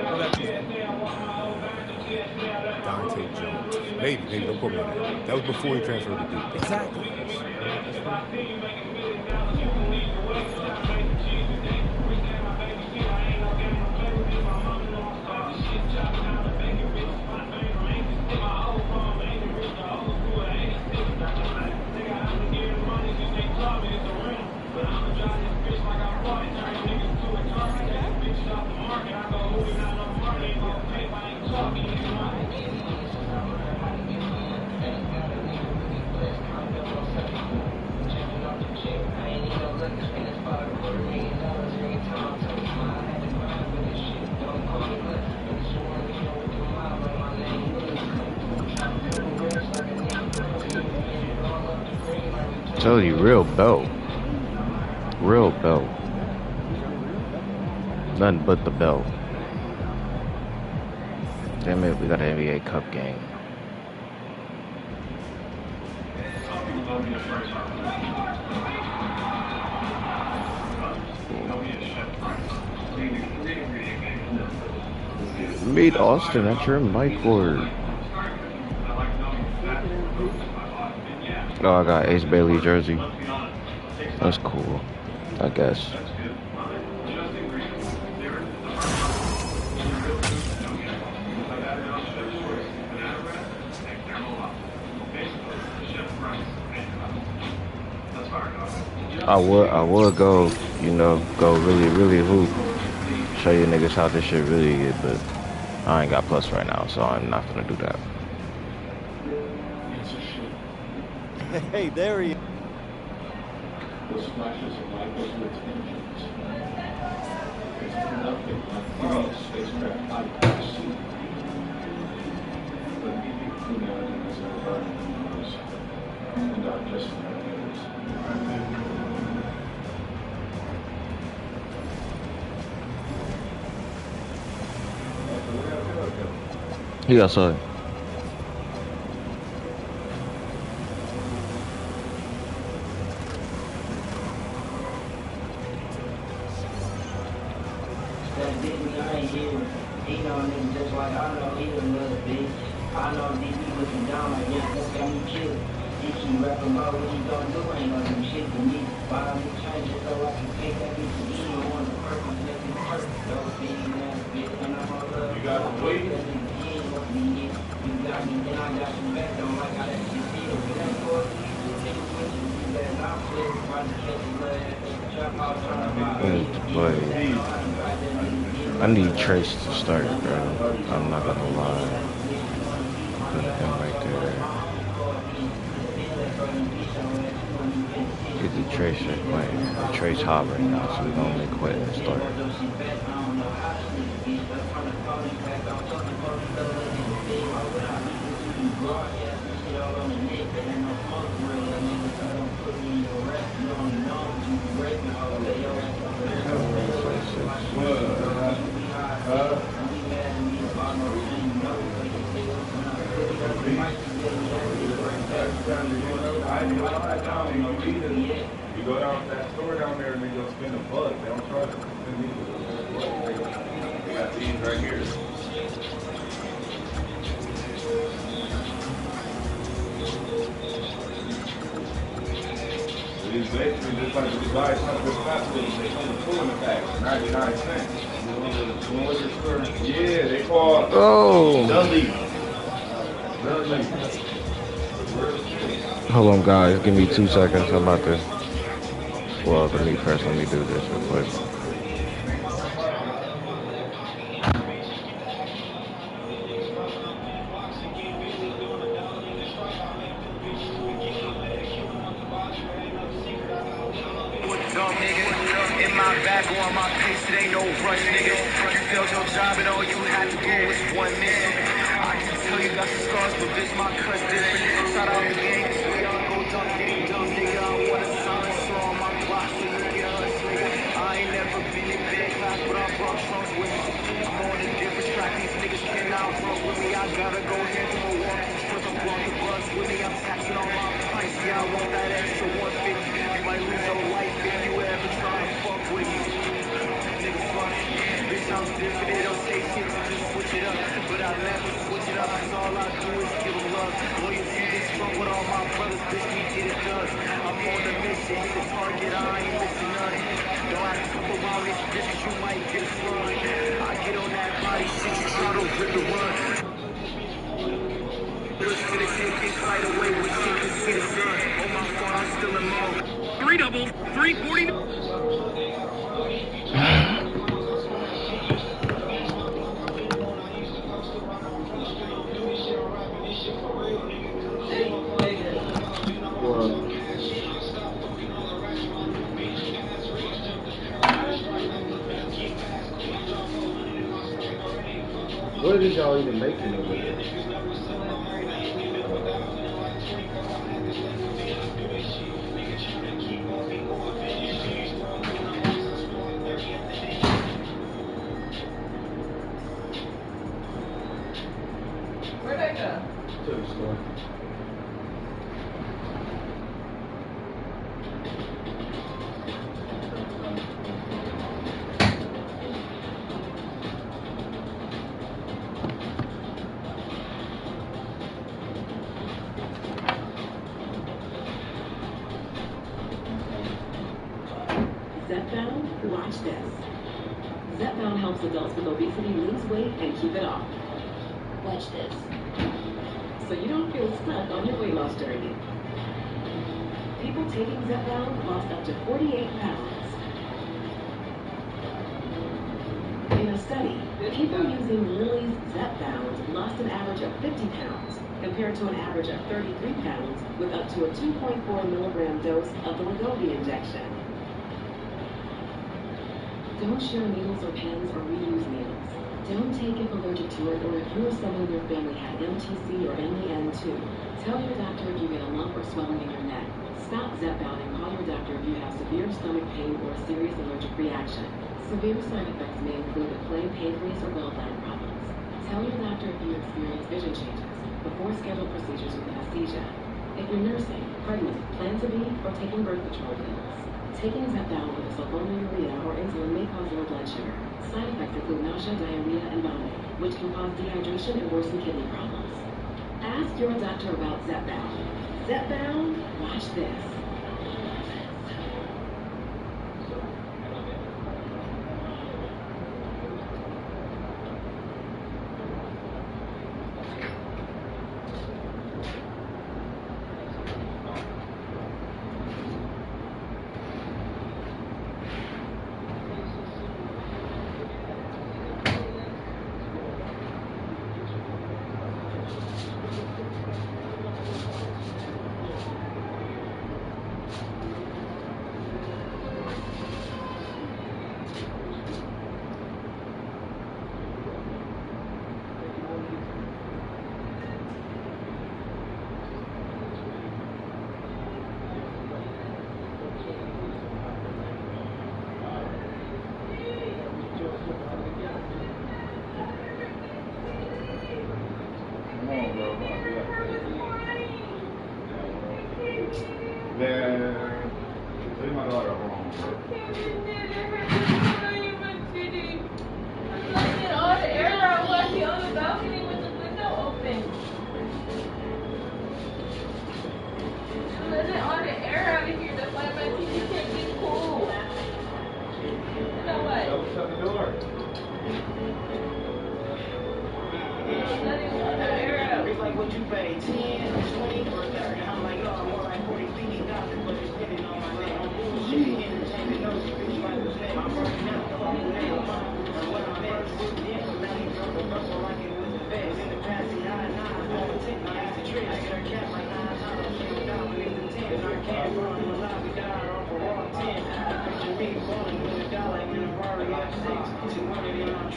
What about you? Dante Jones. Maybe, don't quote me on that. That was before he transferred to Duke. Exactly. Tell you, real belt. Real belt. Nothing but the belt. Damn it, we got an NBA Cup game. Meet Austin at your mic board. Oh, I got Ace Bailey jersey. That's cool, I guess. I would go, you know, go really hoop. Show you niggas how this shit really is, but I ain't got plus right now, so I'm not gonna do that. Hey, there he is. Those flashes of light, those were engines. It's nothing like the spacecraft I've ever seen. But humanity has never learned the news, and not just from our leaders. He outside. I need Trace to start, bro. I'm not gonna lie. Put him right there. Get the Trace shit playing. Trace hot right now, so we're gonna make quit and start. You go down to that store down there and they go spin a bug. They don't try to spin these. They got these right here. These basically just like you buy something with hospitals, they come with two in the pack, 99 cents. Yeah, they call Dudley. Hold on, guys. Give me 2 seconds. I'm about to. Well, let me do this real quick. in my back or on my pace, it ain't no rush, nigga. You failed your job and all you had to do was one mission. I can tell you got some scars, but bitch, my cut's different. Shout out the gang, cause we all go dumb, nigga. I want a silencer on my block so you can hush, nigga. I ain't never been in bed class, but I brought trunks with me. I'm on a different track, these niggas cannot run with me. I gotta go here to Milwaukee, first I brought the bus with me. I'm taxing on my price, yeah, I want that extra 150. You might lose your life if you ever try to fuck with me. Niggas front, bitch, I'm different, they don't say shit, you just switch it up. But I never switch it up, cause all I do is give them love. Loyalty is strong with all my brothers, bitch, we get it done. I'm on the mission, hit the target, I ain't missing none. Don't have to come around this bitch, cause you might get a slug. I get on that body shit, you try to rip the run. Look for the shit, can't fight away with shit, can see the sun. Oh my fault, I'm still in mode. 3 double, 340. What did y'all even making over there? Where'd I go? To the store. Zepbound, watch this. Zepbound helps adults with obesity lose weight and keep it off. Watch this. So you don't feel stuck on your weight loss journey. People taking Zepbound lost up to 48 pounds. In a study, people using Lilly's Zepbound lost an average of 50 pounds, compared to an average of 33 pounds with up to a 2.4 milligram dose of the Wegovy injection. Don't share needles or pens or reuse needles. Don't take if allergic to it or if you or someone in your family had MTC or MEN2. Tell your doctor if you get a lump or swelling in your neck. Stop Zepbound and call your doctor if you have severe stomach pain or a serious allergic reaction. Severe side effects may include inflamed pancreas or gallbladder problems. Tell your doctor if you experience vision changes before scheduled procedures with anesthesia. If you're nursing, pregnant, plan to be, or taking birth control pills. Taking Zepbound with a sulfonylurea or insulin may cause low blood sugar. Side effects include nausea, diarrhea, and vomiting, which can cause dehydration and worsen kidney problems. Ask your doctor about Zepbound. Zepbound, watch this. Leave my daughter alone, bro. All the air out was here on the balcony with the window open. I'm letting all the air out of here. That's why my TV can't be cool. You know what? Don't shut the door. Letting all the air out. It's like what you pay, 10, 20, or 30. I'm like, oh, more like 40, 50,000, but it's spending on my name. I'm bullshit, entertainment, no bitch, like the same. I'm working out, fucking name, and what I'm at. Yeah, now you drunk a buckle like it was the best. In the past, he high nines, on the tip, I used to trick. I get her cap like 9 times, she was down when it was 10. I can't run, I'm alive, we died off a raw 10. Picture me falling with it.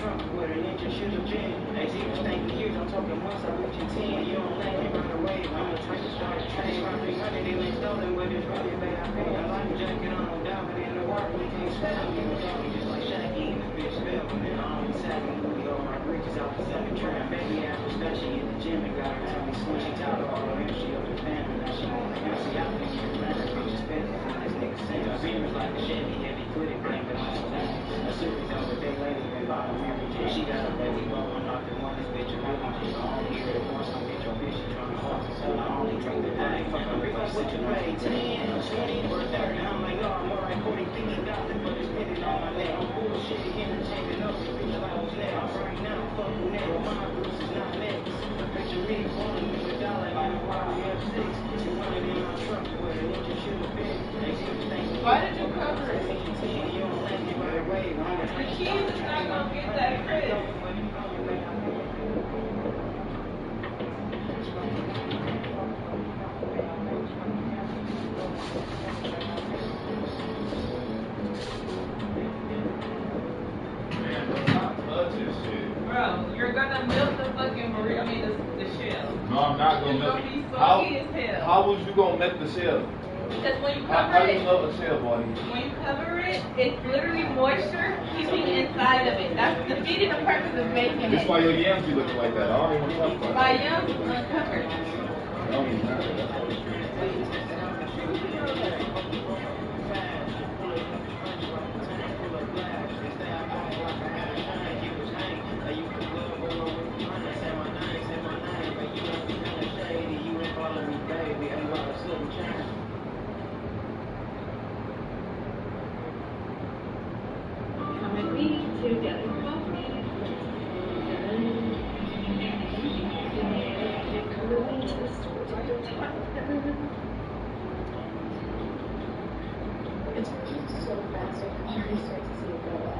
trunk where the ninja should have been. As he was thinking years, I'm talking once I reach a 10. You don't think me right away. I'm the type to start a train. My 300, it ain't stolen, but it's really bad. I pay a life jacket on no doubt, but in the work we can't spell. You was talking just like Shaggy and the bitch fell. But then I only sagging Louis all my bridges out the second trap. Baby ass was that she hit the gym and got her tummy slim. She tired of all her hair, she up the family. Now she see out the year, man. Her bitches spent it on this nigga same. Her beam is like a Chevy, heavy footed, bang, but also that. A series of a day later, they bought a Mary Jane. She got a baby boy, I'm not the one, this bitch a really just. I only hear it once, I'm get your bitch, she tryna fuck. So I only drink the night, fuck her if I sit you pay 10, 20, or 30. I'm like, oh, I'm alright, 40, 50,000, but it's spending on my neck. I'm bullshit, entertaining up, the bitch I was next. I'm right now, fuck who next, my bruise is not next. Picture me, rolling with a dollar in a Rari F6. 200 in my trunk, where the ninja should have been. Why did you cover it? You don't let me right away. The keys is not gonna get that credit. Bro, you're gonna melt the fucking burrito, I mean the shell. No, I'm not gonna melt. It's gonna be soggy as hell. How was you gonna melt the shell? Because when you cover How it, you melt the shell, buddy? when you cover it, it's literally moisture keeping inside of it. That's the defeating the purpose of making it. That's why your yams be looking like that. I don't even talk about My yams is uncovered. I don't even matter. That's all. Come with me to get a coffee. Come with me to the store to get It's so fast, I can already start to see it go up.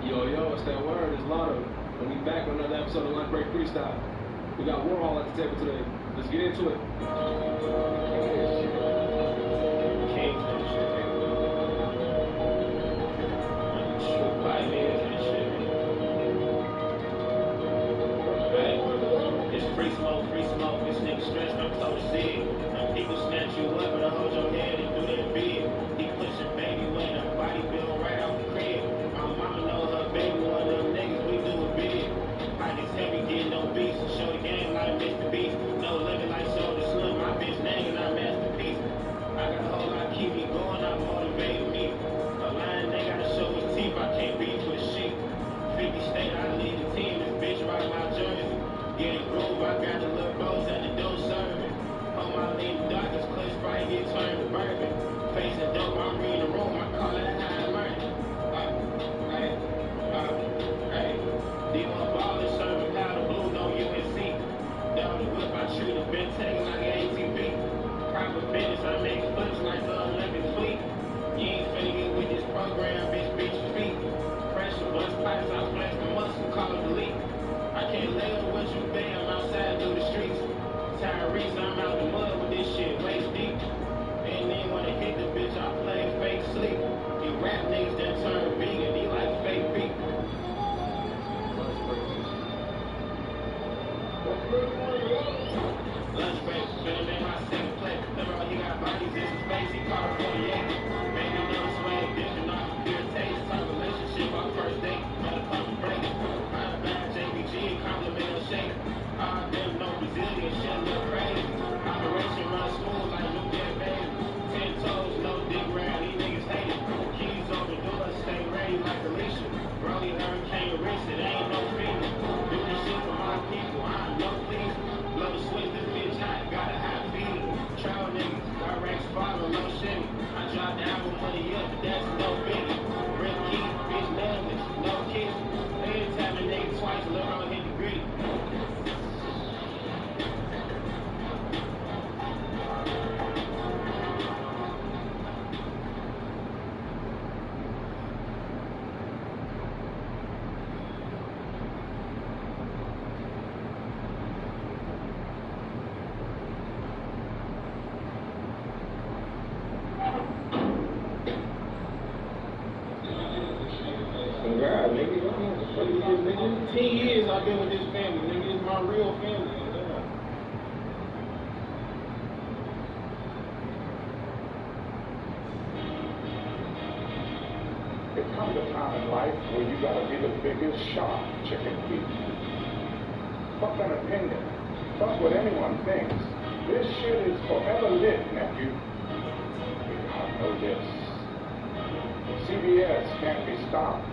Yo, it's that word, it's Lotto. And we back with another episode of Lunch Break Freestyle. We got Warhol at the table today. Let's get into it. It's free smoke, this nigga stretched, I'm so sick. Some people snatch you up, but I hold your head and do that big. He pushing baby when her body built right out the crib. My mama know her baby, one of them niggas, we do it big. Like it's heavy, getting no beats, show the game like Mr. Beast. No living like Shoulder Slim, my bitch name and I'm masterpiece. I got a whole lot, keep me going, I'm motivating me. A lion, they gotta show his teeth, I can't beat with sheep. 50 state, I lead the team, this bitch rock my jersey. Getting groove, I got the little bros at the door serving. On my lean darkest clutch, Sprite get turned to bourbon. Facing dope, I'm reading the room, I call it high emerging. Hey, D1 ballin', serving powder blue, no UNC. Down the whip, I shoot a been taking like ATV. Proper business, I make flips like the Olympic fleet. You ain't finna get with this program, bitch, beat your feet. Pressure, bust pipes, I flex the muscle, call it delete. I can't lay with what you been, I'm outside through the streets. Tyrese, I'm out the mud with this shit waist deep. Ain't even wanna hit the bitch, I play fake sleep. These rap niggas that turn vegan, he like fake people. Lunch break, finna make my second play. Never all he got bodies in his face, he caught a 48. Baby, no swag, different off the beer taste. Talk relationship on first date, better pump the brakes. I'm bad JBG, compliment no shake. All them no Brazilian shit look crazy. Operation run smooth like nuclear baby. 10 toes, no dick round, these niggas hate it. Keys on the door, stay ready like Alicia. Rolly hurricane wrist, it ain't no feeling. Do this shit for my people, I'm no please. Blow the switch, this bitch hot, got a hot feeling. Nigga, 10 years I've been with this family. Nigga, this is my real family. It comes a time in life where you gotta be the biggest shark chicken feet. Fuck an opinion. Fuck what anyone thinks. This shit is forever lit, nephew. You gotta know this. CBS can't be stopped.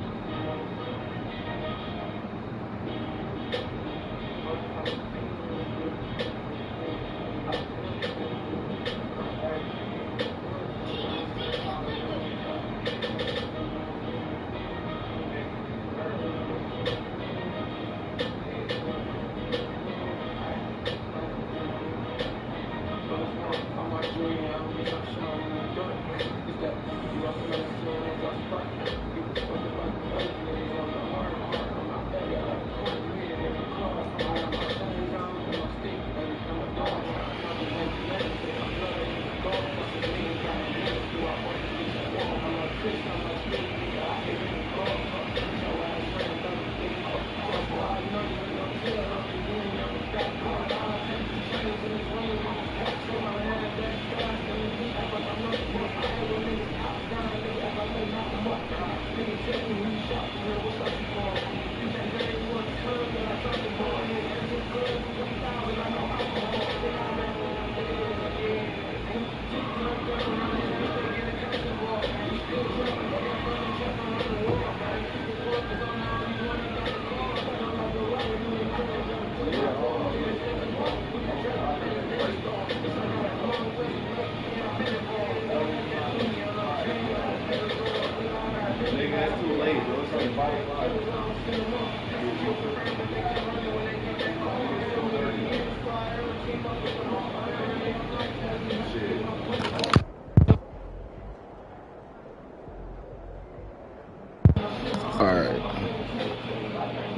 Alright.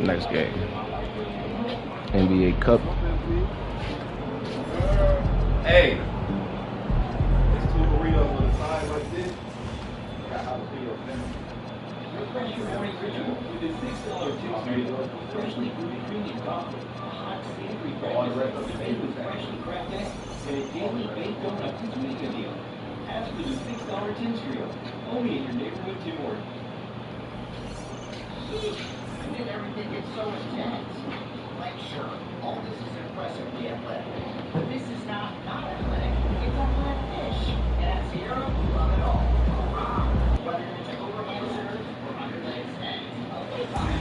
Next game. NBA Cup. Hey! It's two burritos with a side like this. Got jalapeno finish. Refresh your morning ritual with a $6 Tuesday freshly brewed premium coffee, a hot savory breakfast made with freshly cracked eggs, and a daily baked donut to make a deal. Ask for the $6 Tim's Trio, only in your neighborhood Tim Hortons. When did everything get so intense? Like, sure, all this is impressively athletic. But this is not athletic. It's a flat fish. And at Sierra, we love it all. Hurrah! Whether it's an overhand serve or underleg snag. Okay, fine.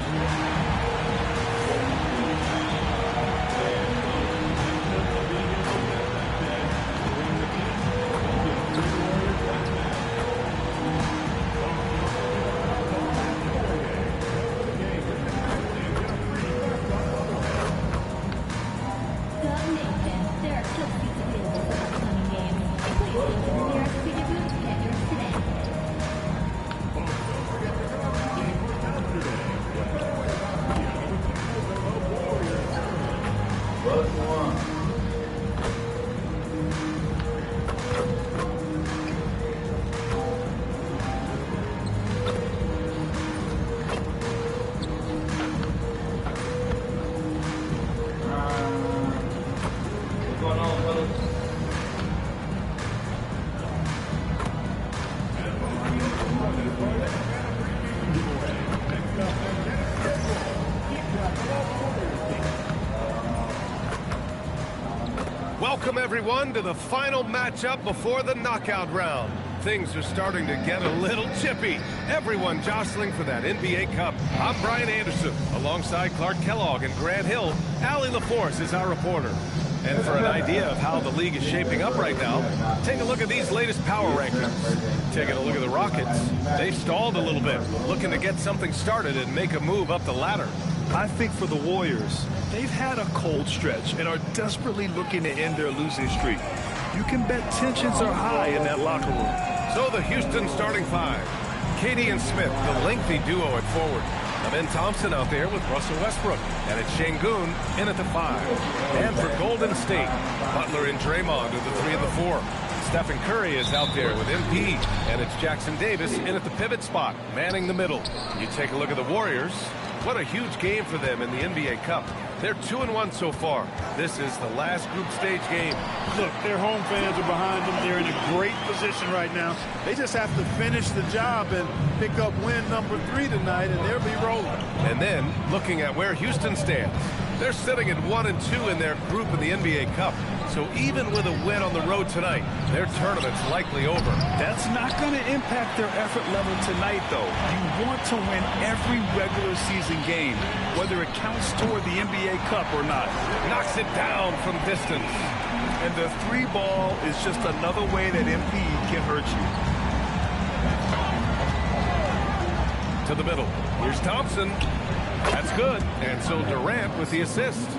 Welcome, everyone, to the final matchup before the knockout round. Things are starting to get a little chippy. Everyone jostling for that NBA Cup. I'm Brian Anderson, alongside Clark Kellogg and Grant Hill. Allie LaForce is our reporter. And for an idea of how the league is shaping up right now, take a look at these latest power rankings. Taking a look at the Rockets, they've stalled a little bit, looking to get something started and make a move up the ladder. I think for the Warriors, they've had a cold stretch and are desperately looking to end their losing streak. You can bet tensions are high in that locker room. So the Houston starting five. Katie and Smith, the lengthy duo at forward. Ben Thompson out there with Russell Westbrook. And it's Şengün in at the 5. And for Golden State, Butler and Draymond are the 3 and the 4. Stephen Curry is out there with MP, and it's Jackson Davis in at the pivot spot, manning the middle. You take a look at the Warriors. What a huge game for them in the NBA Cup. They're 2-1 so far. This is the last group stage game. Look, their home fans are behind them. They're in a great position right now. They just have to finish the job and pick up win number 3 tonight, and they'll be rolling. And then, looking at where Houston stands, they're sitting at 1-2 in their group in the NBA Cup. So even with a win on the road tonight, their tournament's likely over. That's not going to impact their effort level tonight, though. You want to win every regular season game, whether it counts toward the NBA Cup or not. Knocks it down from distance. And the 3 ball is just another way that MP can hurt you. To the middle. Here's Thompson. That's good. And so Durant with the assist.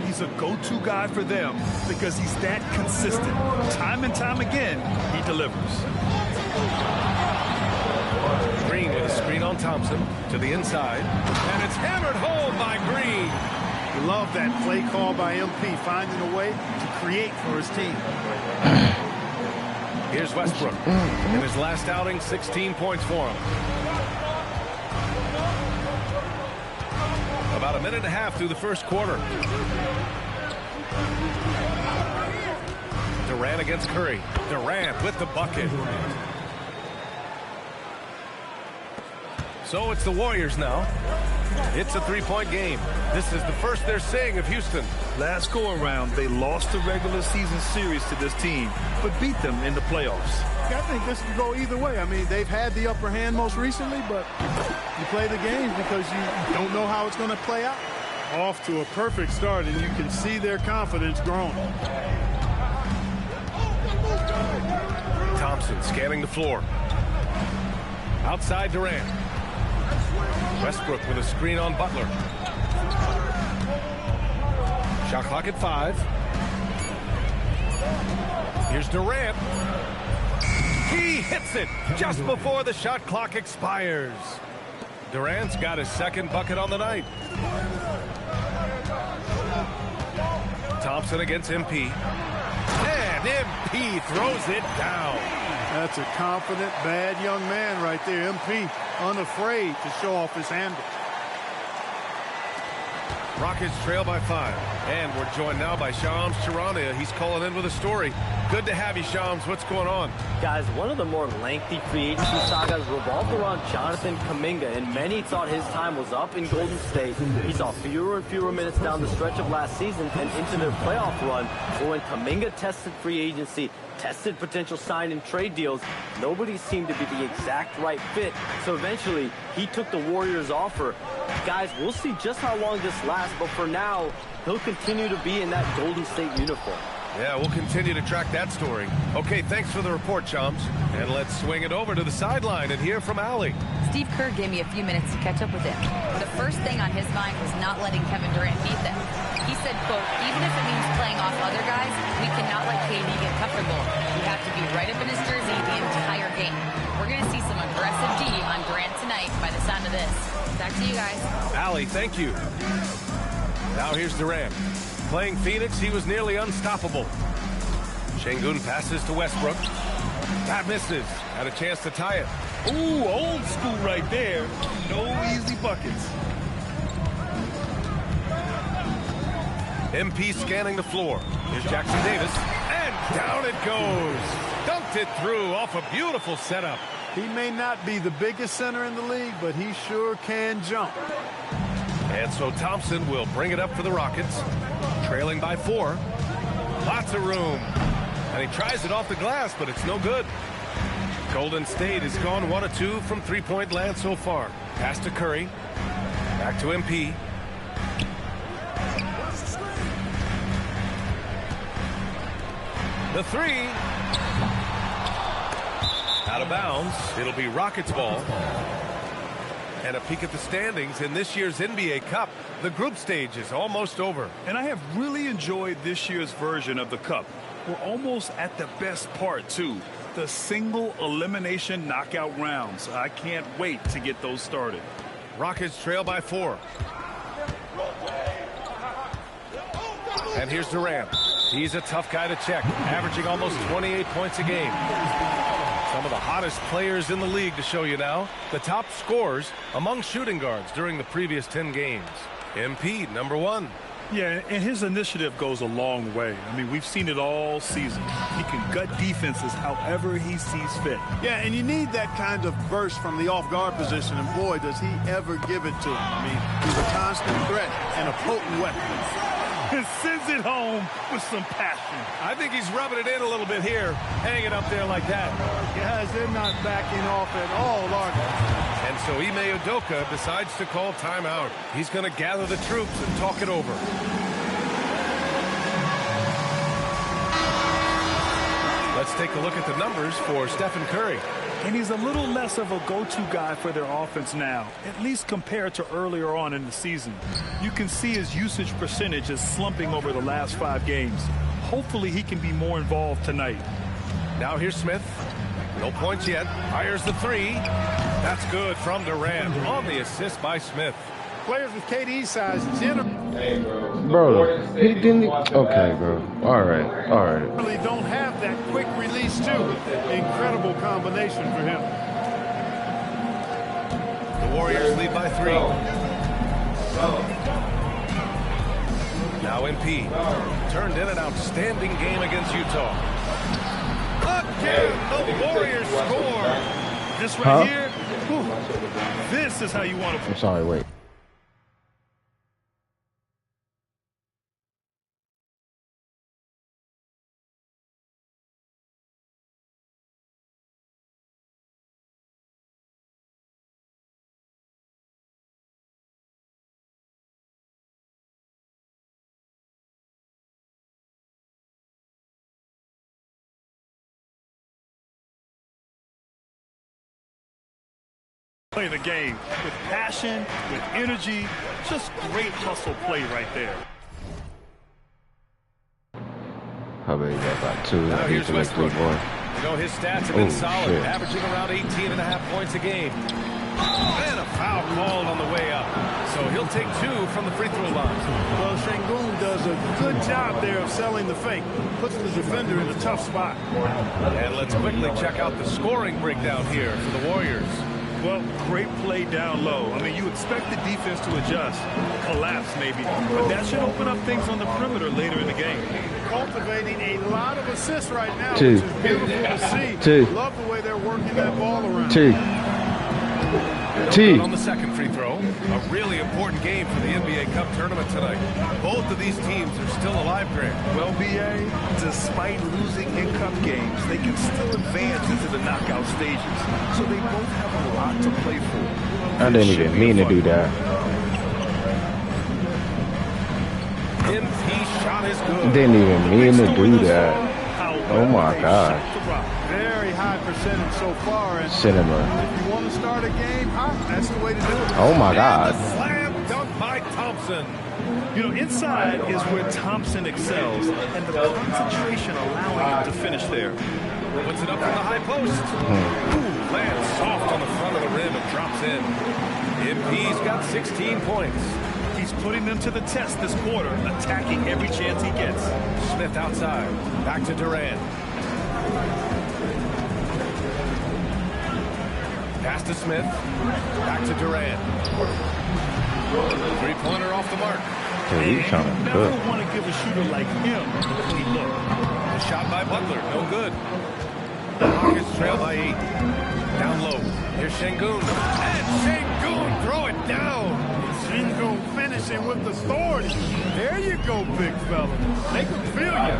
He's a go-to guy for them because he's that consistent. Time and time again, he delivers. Green with a screen on Thompson to the inside. And it's hammered home by Green. Love that play call by MP, finding a way to create for his team. Here's Westbrook. In his last outing, 16 points for him. About a minute and a half through the first quarter. Durant against Curry. Durant with the bucket. So it's the Warriors now. It's a 3-point game. This is the first they're seeing of Houston. Last go-around, they lost the regular season series to this team, but beat them in the playoffs. I think this could go either way. I mean, they've had the upper hand most recently, but you play the game because you don't know how it's going to play out. Off to a perfect start, and you can see their confidence growing. Thompson scanning the floor. Outside Durant. Westbrook with a screen on Butler. Shot clock at 5. Here's Durant. He hits it just before the shot clock expires. Durant's got his second bucket on the night. Thompson against MP. And MP throws it down. That's a confident, bad young man right there. MP unafraid to show off his handle. Rockets trail by 5. And we're joined now by Shams Charania. He's calling in with a story. Good to have you, Shams. What's going on? Guys, one of the more lengthy free agency sagas revolved around Jonathan Kuminga, and many thought his time was up in Golden State. He saw fewer and fewer minutes down the stretch of last season and into their playoff run. But when Kuminga tested free agency, tested potential sign and trade deals, nobody seemed to be the exact right fit. So eventually, he took the Warriors' offer. Guys, we'll see just how long this lasts, but for now, he'll continue to be in that Golden State uniform. Yeah, we'll continue to track that story. Okay, thanks for the report, Chums. And let's swing it over to the sideline and hear from Allie. Steve Kerr gave me a few minutes to catch up with him. The first thing on his mind was not letting Kevin Durant beat them. He said, quote, even if it means playing off other guys, we cannot let KD get comfortable. We have to be right up in his jersey the entire game. We're going to see some aggressive D on Durant tonight by the sound of this. Back to you guys. Allie, thank you. Now here's Durant. Playing Phoenix, he was nearly unstoppable. Şengün passes to Westbrook. That misses. Had a chance to tie it. Ooh, old school right there. No easy buckets. MP scanning the floor. Here's Jackson Davis. And down it goes. Dunked it through off a beautiful setup. He may not be the biggest center in the league, but he sure can jump. And so Thompson will bring it up for the Rockets. Trailing by 4. Lots of room. And he tries it off the glass, but it's no good. Golden State has gone 1 of 2 from three-point land so far. Pass to Curry. Back to MP. The 3. Out of bounds. It'll be Rockets ball. And a peek at the standings in this year's NBA Cup. The group stage is almost over. And I have really enjoyed this year's version of the Cup. We're almost at the best part, too. The single elimination knockout rounds. I can't wait to get those started. Rockets trail by 4. And here's Durant. He's a tough guy to check, averaging almost 28 points a game. Some of the hottest players in the league to show you now. The top scorers among shooting guards during the previous 10 games. MP, #1. Yeah, and his initiative goes a long way. I mean, we've seen it all season. He can gut defenses however he sees fit. Yeah, and you need that kind of burst from the off-guard position, and boy, does he ever give it to him. I mean, he's a constant threat and a potent weapon. And sends it home with some passion. I think he's rubbing it in a little bit here, hanging up there like that. Guys, they're not backing off at all, are they? And so Ime Udoka decides to call timeout. He's going to gather the troops and talk it over. Let's take a look at the numbers for Stephen Curry. And he's a little less of a go-to guy for their offense now, at least compared to earlier on in the season. You can see his usage percentage is slumping over the last 5 games. Hopefully he can be more involved tonight. Now here's Smith. No points yet. Fires the 3. That's good from Durant on the assist by Smith. Players with KD's size generally Bro, he didn't. Okay, bro. All right. really don't have that quick release too. Incredible combination for him. The Warriors lead by 3. Now MP turned in an outstanding game against Utah. Again, the Warriors score. This right here, this is how you want to. I'm sorry, wait. Play the game with passion, with energy, just great hustle play right there. How about you got about 2? Now here's Westbrook. boy. You know, his stats have been solid, averaging around 18.5 points a game. And a foul called on the way up. So he'll take 2 from the free throw line. Well, Şengün does a good job there of selling the fake. Puts the defender in a tough spot. And let's quickly check out the scoring breakdown here for the Warriors. Well, great play down low. I mean, you expect the defense to adjust, collapse maybe, but that should open up things on the perimeter later in the game. Cultivating a lot of assists right now, 2. which is beautiful to see. 2. Love the way they're working that ball around. 2. On the second free throw, a really important game for the NBA Cup tournament tonight. Both of these teams are still alive, Grant. Well, BA, despite losing in cup games, they can still advance into the knockout stages. So they both have a lot to play for. I didn't even mean to do that. MP shot is good. Didn't even mean to do that. Oh my God. Very high percentage so far. And Cinema. if you want to start a game, that's the way to do it. Oh my God. Slam dunk by Thompson. You know, inside is where Thompson excels, and the concentration allowing him to finish there. Puts it up from the high post. Ooh, lands soft on the front of the rim and drops in. MP's got 16 points. He's putting them to the test this quarter, attacking every chance he gets. Smith outside. Back to Durant. Pass to Smith. Back to Durant. Three-pointer off the mark. Dude, he's trying to never want to give a shooter like him any look. The shot by Butler, no good. The Rockets trail by 8. Down low. Here's Şengün. And Şengün throw it down. Şengün finishing with authority. There you go, big fella. Make him feel you.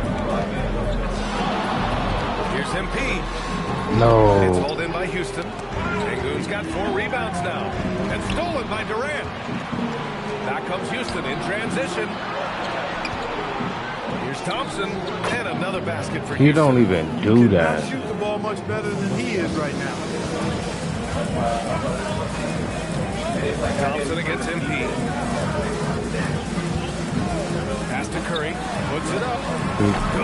Here's MP. No. It's hauled in by Houston. Şengün's got 4 rebounds now. And stolen by Durant. Back comes Houston in transition. Here's Thompson. And another basket for Houston. You don't even do that. Shoot the ball much better than he is right now. Thompson against MP. Pass to Curry. Puts it up.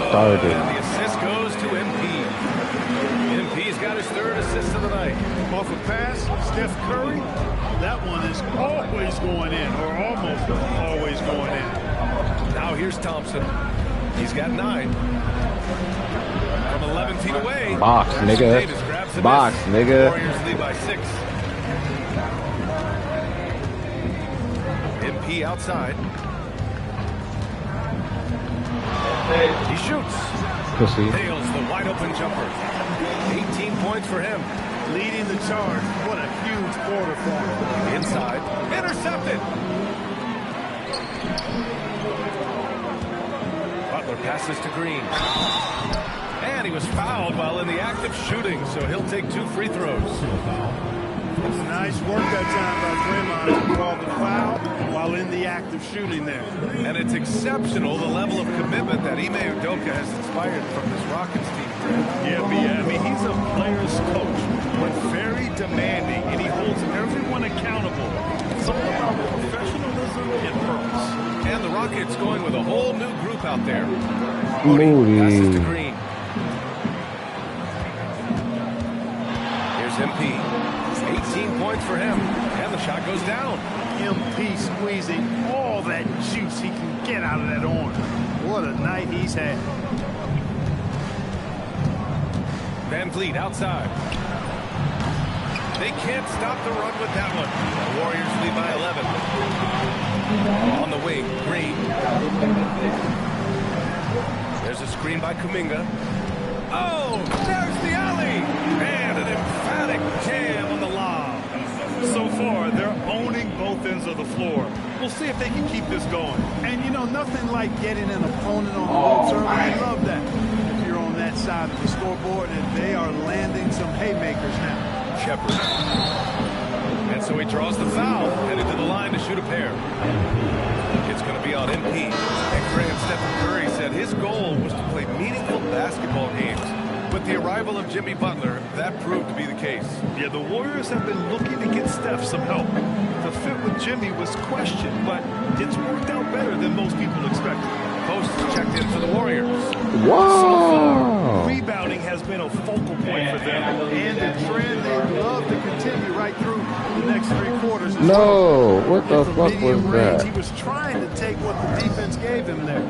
Started. And the assist goes to MP. MP's got his 3rd assist of the night. Off a pass, Steph Curry. That one is always going in, or almost always going in. Now here's Thompson. He's got 9. From 11 feet away. Box, nigga. Davis grabs the Box, miss. nigga. Warriors lead by 6. MP outside. He shoots. Pussy. Nails the wide open jumper. 18 points for him. Leading the charge. What a huge quarter for him. Inside. Intercepted. Butler passes to Green. And he was fouled while in the act of shooting, so he'll take 2 free throws. Nice work that time by Draymond to call the foul while in the act of shooting there. And it's exceptional the level of commitment that Ime Udoka has inspired from this Rockets team. Yeah, I mean, he's a player's coach, but very demanding, and he holds everyone accountable. Something about professionalism and purpose. And the Rockets going with a whole new group out there. Moody. Passes to Green. Here's MP. 18 points for him. And the shot goes down. MP squeezing all that juice he can get out of that orange. What a night he's had. Van Vliet outside. They can't stop the run with that one. The Warriors lead by 11. On the wing, Green. There's a screen by Kuminga. Oh, there's the alley. And an emphatic jam on the lob. So far, they're owning both ends of the floor. We'll see if they can keep this going. And, you know, nothing like getting an opponent on the ropes early. I love that. If you're on that side of the scoreboard, and they are landing some haymakers now. Shepard. And so he draws the foul, headed to the line to shoot a pair. It's going to be on MP. Hector and Stephen Curry said his goal was to play meaningful basketball games. With the arrival of Jimmy Butler, that proved to be the case. Yeah, the Warriors have been looking to get Steph some help. The fit with Jimmy was questioned, but it's worked out better than most people expected. Posts checked in for the Warriors. Wow. So far, rebounding has been a focal point for them. And the trend they'd love to continue right through the next 3 quarters. No, what the fuck was that? He was trying to take what the defense gave him there.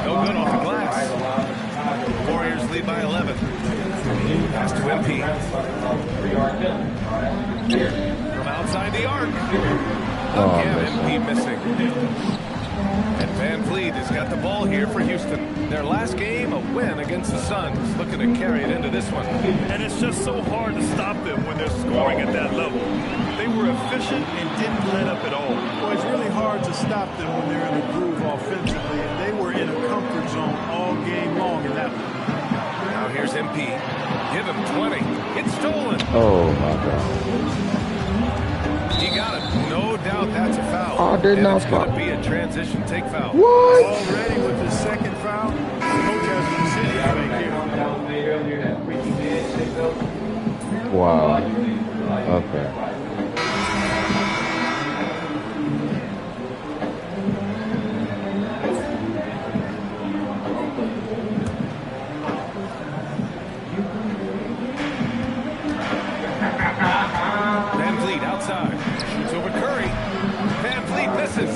No good off the glass. The Warriors lead by 11. Pass to MP. From outside the arc. Again, MP missing. And Van Vliet has got the ball here for Houston. Their last game, a win against the Suns. Looking to carry it into this one. And it's just so hard to stop them when they're scoring at that level. They were efficient and didn't let up at all. Well, it's really hard to stop them when they're in a groove offensively, and they were in a comfort zone all game long in that one. Now here's MP. Give him 20. It's stolen. Oh, my God. He got it. No doubt that's a foul. Oh, I did not it's going to be a transition take foul. What? Already with the second foul, the coach has a decision to make here. Wow. Okay. Van Vliet outside. Shoots over Curry. Van Vliet misses.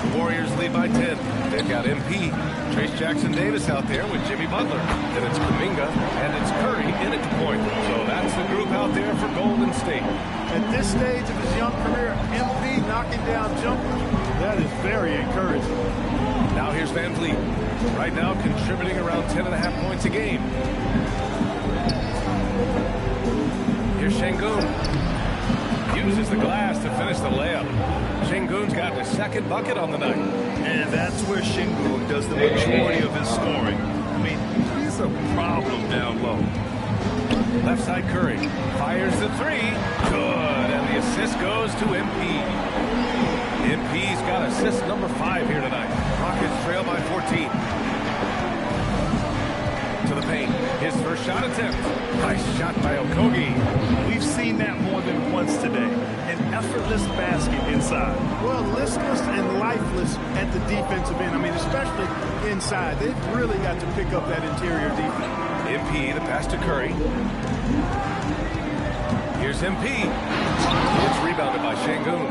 The Warriors lead by 10. They've got MP. Trace Jackson-Davis out there with Jimmy Butler. Then it's Kuminga, and it's Curry in at the point. So that's the group out there for Golden State. At this stage of his young career, MP knocking down jumpers, that is very encouraging. Now here's Van Vliet. Right now contributing around 10.5 points a game. Here's Şengün. Uses the glass to finish the layup. Şengün's gotten his second bucket on the night. And that's where Şengün does the majority of his scoring. I mean, he's a problem down low. Left side Curry. Fires the three. Good. And the assist goes to MP. MP's got assist number 5 here tonight. Rockets trail by 14. To the paint. His first shot attempt. Nice shot by Okogie. We've seen that more than once today. An effortless basket inside. Well, listless and lifeless at the defensive end. I mean, especially inside. They've really got to pick up that interior defense. MP, the pass to Curry. Here's MP. It's rebounded by Şengün.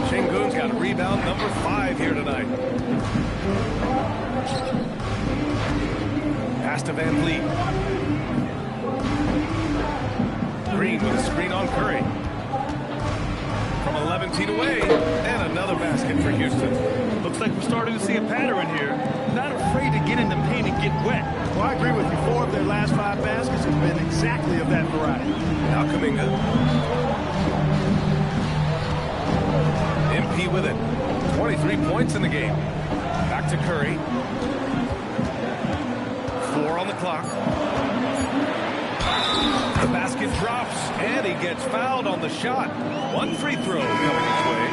Şengün's got rebound number 5 here tonight. Pass to Van Vliet. Green with a screen on Curry. From 11 feet away, and another basket for Houston. Looks like we're starting to see a pattern here. Not afraid to get in the paint and get wet. Well, I agree with you. 4 of their last 5 baskets have been exactly of that variety. Now Kuminga. MP with it. 23 points in the game. Back to Curry. 4 on the clock. The basket drops, and he gets fouled on the shot. 1 free throw coming his way.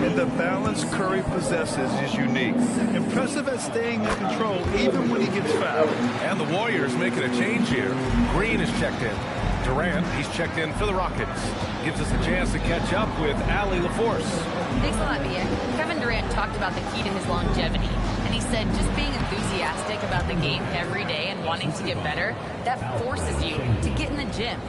And the balance Curry possesses is unique. Impressive at staying in control even when he gets fouled. And the Warriors making a change here. Green is checked in. Durant, he's checked in for the Rockets. Gives us a chance to catch up with Allie LaForce. Thanks a lot, Mia. Kevin Durant talked about the key to his longevity. And he said just being enthusiastic about the game every day and wanting to get better, that forces you to get in the gym.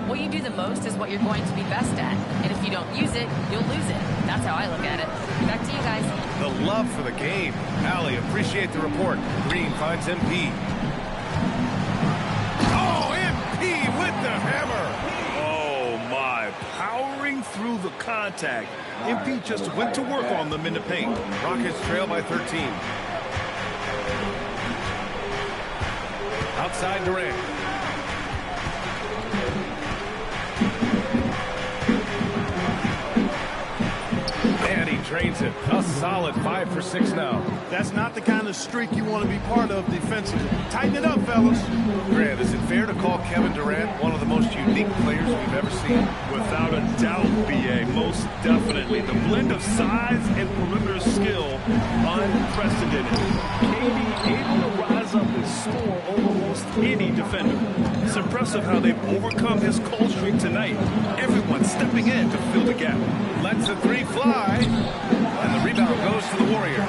What you do the most is what you're going to be best at. And if you don't use it, you'll lose it. That's how I look at it. Back to you guys. The love for the game. Allie, appreciate the report. Green finds MP. Oh, MP with the hammer. Oh, my. Powering through the contact. MP just went to work on them in the paint. Rockets trail by 13. Outside Durant. And he drains it. A solid 5 for 6 now. That's not the kind of streak you want to be part of defensively. Tighten it up, fellas. Grant, is it fair to call Kevin Durant one of the most unique players we've ever seen? Without a doubt, B.A. Most definitely. The blend of size and perimeter skill, unprecedented. KD able to rise up and score over most any defender. It's impressive how they've overcome his cold streak tonight. Everyone stepping in to fill the gap. Lets the 3 fly, and the rebound goes to the Warriors.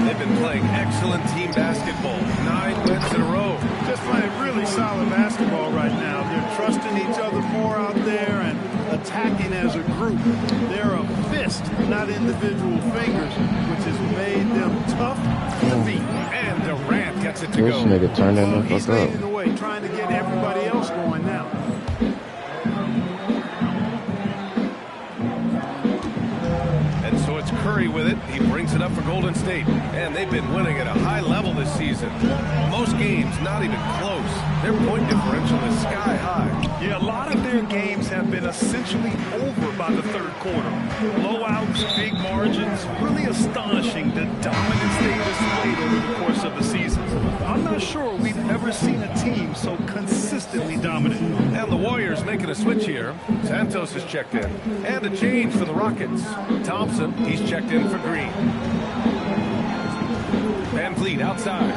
They've been playing excellent team basketball. 9 wins in a row. Just playing really solid basketball right now. They're trusting each other more out there and attacking as a group. They're a fist, not individual fingers, which has made them tough to beat. And Durant gets it to this go. This nigga turning the He's fuck up. leading the way, trying to get everybody else going now. And so it's Curry with it. He brings it up for Golden State. And they've been winning at a high level this season. Most games not even close. Their point differential is sky high. Yeah, a lot of their games have been essentially over by the third quarter. Blowouts, big margins, really astonishing the dominance they displayed over the course of the season. I'm not sure we've ever seen a team so consistently dominant. And the Warriors making a switch here. Santos is checked in. And a change for the Rockets. Thompson, he's checked in for Green. Van Vliet outside.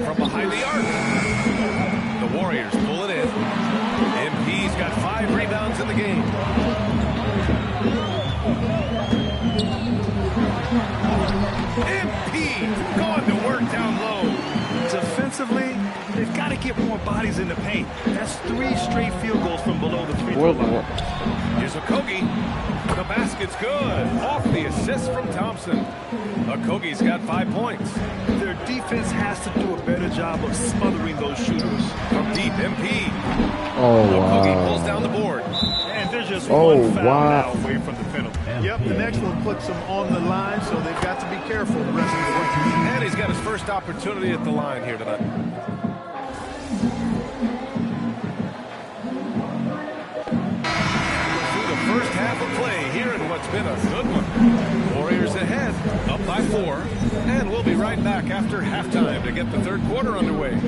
From behind the arc. The Warriors pull it in. MP's got 5 rebounds in the game. MP going to work down low. Defensively, they've got to get more bodies in the paint. That's 3 straight field goals from below the free throw line. Here's Okogie. The basket's good. Off the assist from Thompson. Okogie's got 5 points. Their defense has to do a better job of smothering those shooters. From deep, MP. Oh, Okogie wow. pulls down the board. And there's just one foul wow. now away from the penalty. Yep, the next one puts them on the line, so they've got to be careful the rest of the way. And he's got his first opportunity at the line here tonight. Through the first half of play here in what's been a good one. Warriors ahead, up by 4. And we'll be right back after halftime to get the third quarter underway.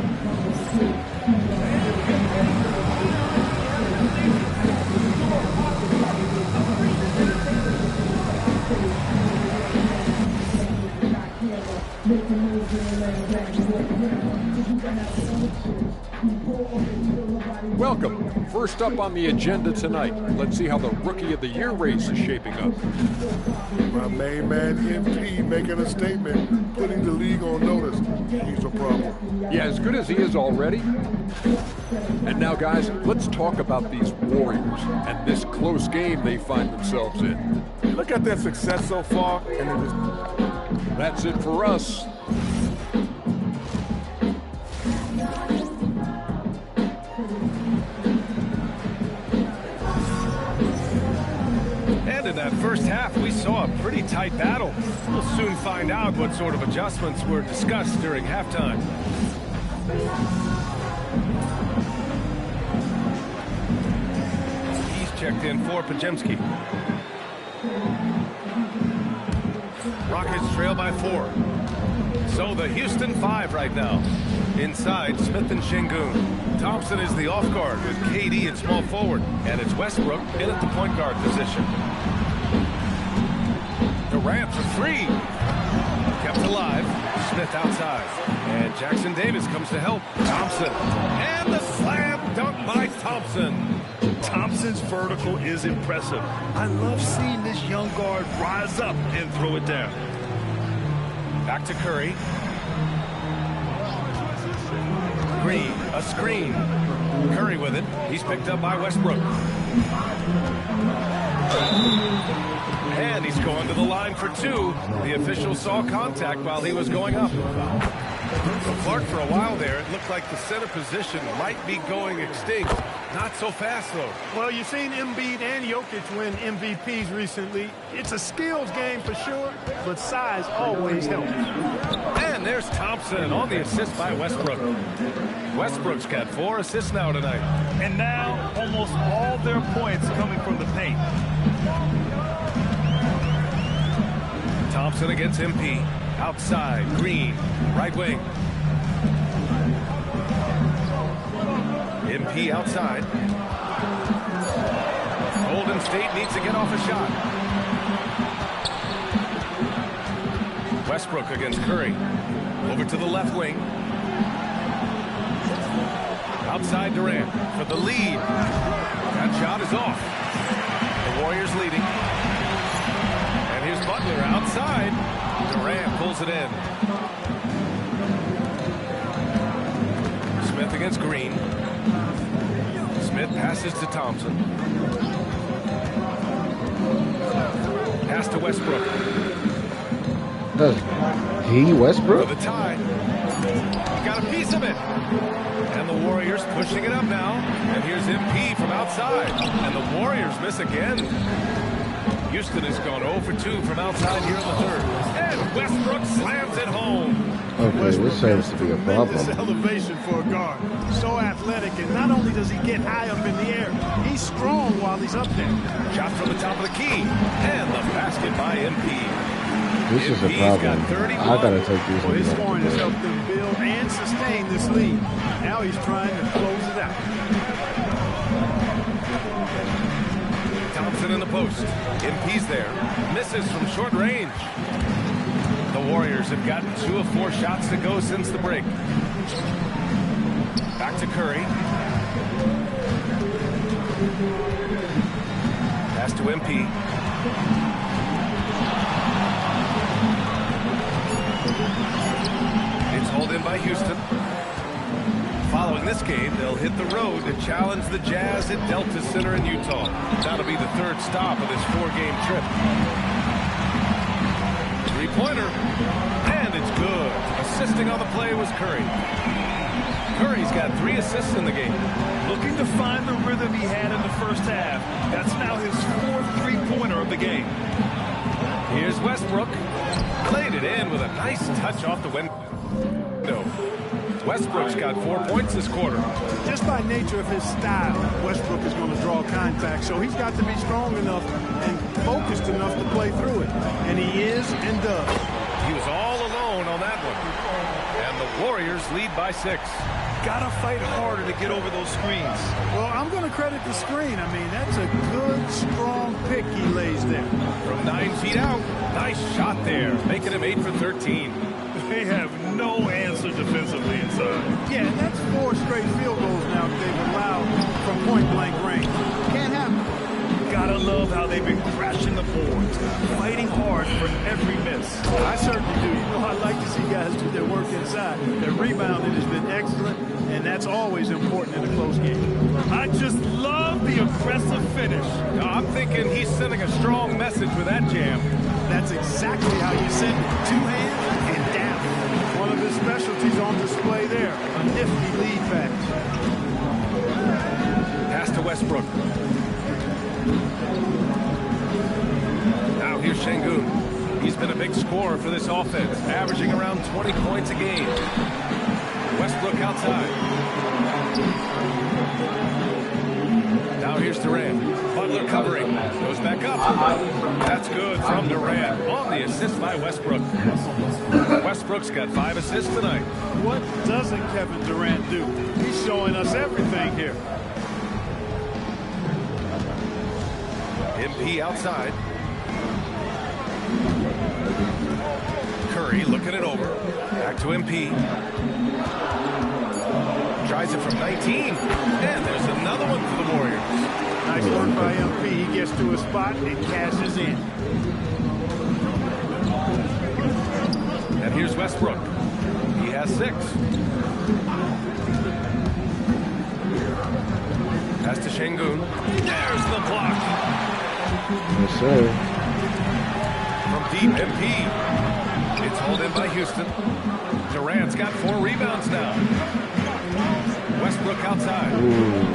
Welcome. First up on the agenda tonight, let's see how the Rookie of the Year race is shaping up. My main man, MP, making a statement, putting the league on notice. He's a problem. Yeah, as good as he is already. And now, guys, let's talk about these Warriors and this close game they find themselves in. Look at their success so far, and it is... That's it for us. And in that first half, we saw a pretty tight battle. We'll soon find out what sort of adjustments were discussed during halftime. He's checked in for Pajemski. Rockets trail by 4. So the Houston 5 right now. Inside, Smith and Şengün. Thompson is the off guard with KD at small forward. And it's Westbrook in at the point guard position. Durant for 3. Kept alive. Smith outside. And Jackson Davis comes to help. Thompson. And the slam dunk by Thompson. Thompson's vertical is impressive. I love seeing this young guard rise up and throw it down. Back to Curry. Green, a screen. Curry with it. He's picked up by Westbrook. And he's going to the line for 2. The official saw contact while he was going up. So Clark, for a while there, it looked like the center position might be going extinct. Not so fast, though. Well, you've seen Embiid and Jokic win MVPs recently. It's a skills game for sure, but size always helps. And there's Thompson on the assist by Westbrook. Westbrook's got 4 assists now tonight. And now, almost all their points coming from the paint. Thompson against MP. Outside, Green, right wing. MP outside. Golden State needs to get off a shot. Westbrook against Curry. Over to the left wing. Outside Durant for the lead. That shot is off. The Warriors leading. And here's Butler outside. Durant pulls it in. Smith against Green. Smith passes to Thompson. Pass to Westbrook. He Westbrook? For the tie. He got a piece of it. And the Warriors pushing it up now. And here's MP from outside. And the Warriors miss again. Houston has gone 0 for 2 from outside here in the third. And Westbrook slams it home. Okay, this seems to be a problem. Tremendous elevation for a guard. So athletic, and not only does he get high up in the air, he's strong while he's up there. Shot from the top of the key. And the basket by MP. This is a problem. I gotta take these. Well, his scoring has helped them build and sustain this lead. Now he's trying to close it out. Thompson in the post. MP's there. Misses from short range. The Warriors have gotten 2 of 4 shots to go since the break. Back to Curry. Pass to MP. It's hauled in by Houston. Following this game, they'll hit the road to challenge the Jazz at Delta Center in Utah. That'll be the 3rd stop of this 4-game trip. 3-pointer. And it's good. Assisting on the play was Curry. Curry's got 3 assists in the game. Looking to find the rhythm he had in the first half. That's now his 4th 3-pointer of the game. Here's Westbrook. Played it in with a nice touch off the window. Westbrook's got 4 points this quarter. Just by nature of his style, Westbrook is going to draw contact, so he's got to be strong enough and focused enough to play through it. And he is and does. He was all alone on that one. And the Warriors lead by 6. Gotta fight harder to get over those screens. Well, I'm going to credit the screen. I mean, that's a good, strong pick he lays there. From 9 feet out, nice shot there, making him 8 for 13. Hey, Yeah, and that's 4 straight field goals now that they've allowed from point-blank range. Can't happen. Gotta love how they've been crashing the boards, fighting hard for every miss. I certainly do. You know, I like to see guys do their work inside. Their rebounding has been excellent, and that's always important in a close game. I just love the aggressive finish. I'm thinking he's sending a strong message with that jam. That's exactly how you send it. 2 hands and down. One of his specialties on display there. A nifty lead pass. Pass to Westbrook. Now here's Şengün. He's been a big scorer for this offense, averaging around 20 points a game. Westbrook outside. Now here's Durant. Butler covering. Goes back up. That's good from Durant on the assist by Westbrook. Westbrook's got 5 assists tonight. What doesn't Kevin Durant do? He's showing us everything here. MP outside. Curry looking it over. Back to MP. Tries it from 19. And there's another one for the Warriors. Nice work by MP. He gets to a spot and cashes in. And here's Westbrook. He has 6. Pass to Şengün. There's the block. Yes, sir. From deep, MP. It's hauled in by Houston. Durant's got 4 rebounds now. Westbrook outside. Ooh.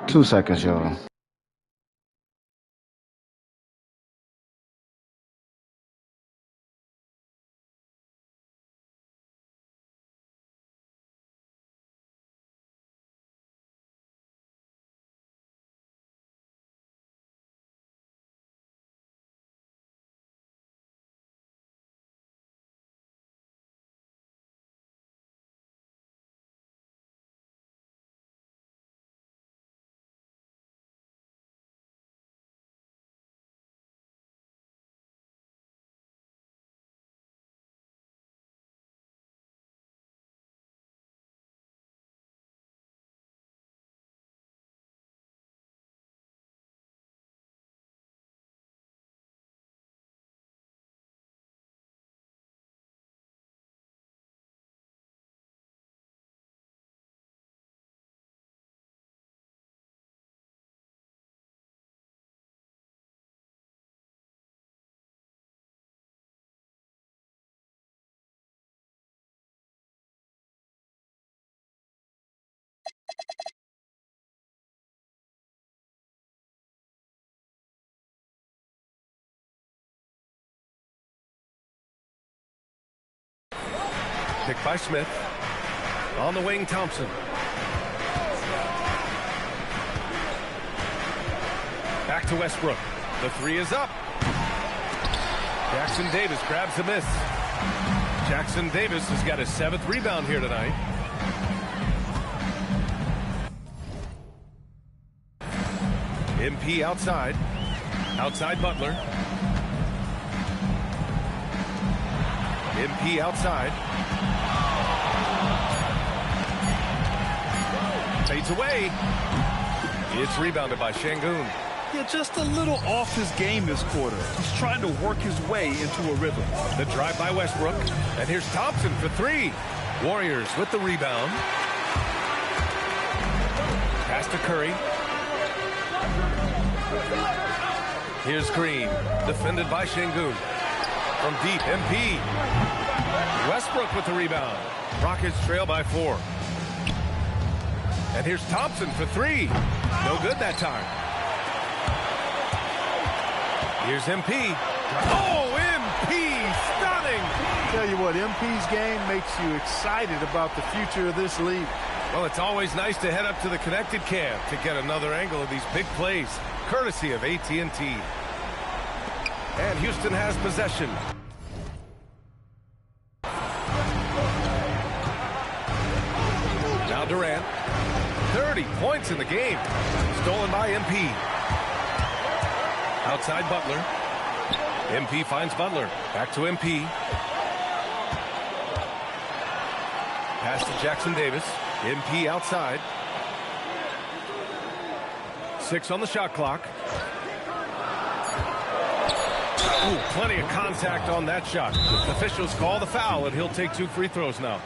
2 seconds, y'all. Picked by Smith. On the wing, Thompson. Back to Westbrook. The 3 is up. Jackson Davis grabs the miss. Jackson Davis has got his 7th rebound here tonight. MP outside. Outside Butler. MP outside. Fades away. It's rebounded by Şengün. Yeah, just a little off his game this quarter. He's trying to work his way into a rhythm. The drive by Westbrook. And here's Thompson for 3. Warriors with the rebound. Pass to Curry. Here's Green. Defended by Şengün. From deep, MP. Westbrook with the rebound. Rockets trail by 4. And here's Thompson for 3. No good that time. Here's MP. Oh, MP! Stunning! Tell you what, MP's game makes you excited about the future of this league. Well, it's always nice to head up to the connected cam to get another angle of these big plays, courtesy of AT&T. And Houston has possession. Now Durant. 30 points in the game. Stolen by MP. Outside Butler. MP finds Butler. Back to MP. Pass to Jackson Davis. MP outside. 6 on the shot clock. Ooh, plenty of contact on that shot. Officials call the foul, and he'll take 2 free throws now.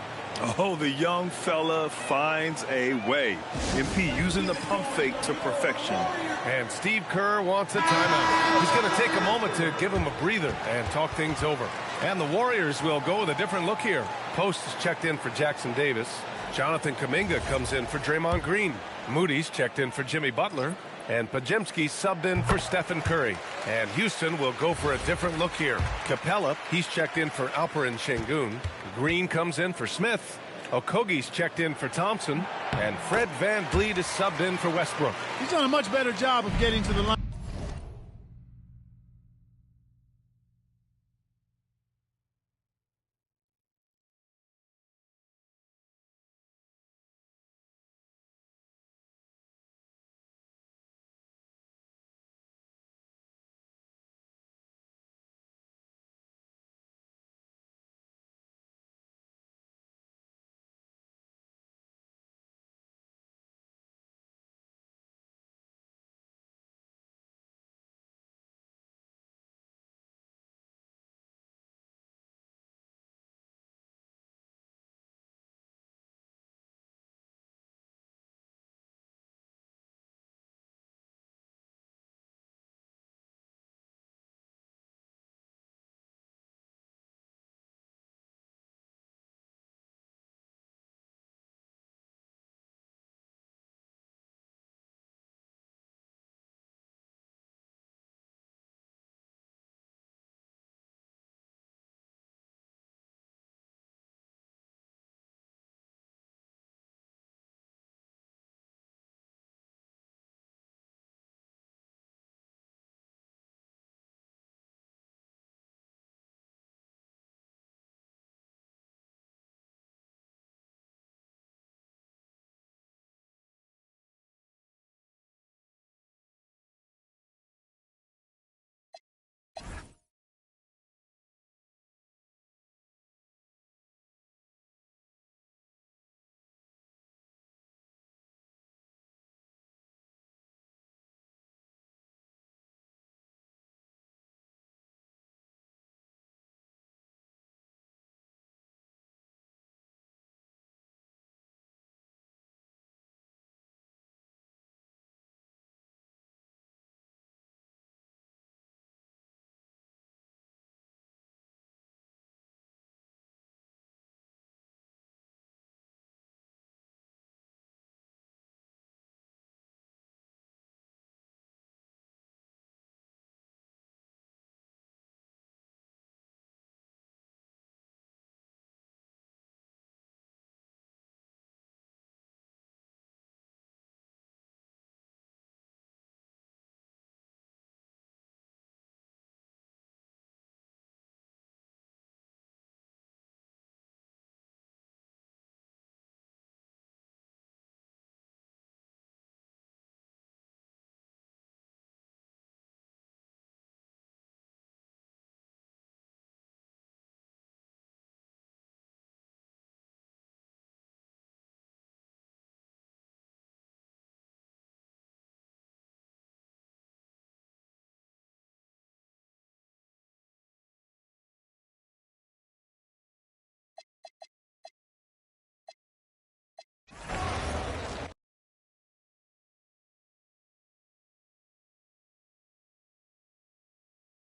Oh, the young fella finds a way. MP using the pump fake to perfection. And Steve Kerr wants a timeout. He's going to take a moment to give him a breather and talk things over. And the Warriors will go with a different look here. Post is checked in for Jackson Davis. Jonathan Kuminga comes in for Draymond Green. Moody's checked in for Jimmy Butler. And Pajemski subbed in for Stephen Curry. And Houston will go for a different look here. Capella, he's checked in for Alperen Şengün. Green comes in for Smith. Okogie's checked in for Thompson. And Fred VanVleet is subbed in for Westbrook. He's done a much better job of getting to the line.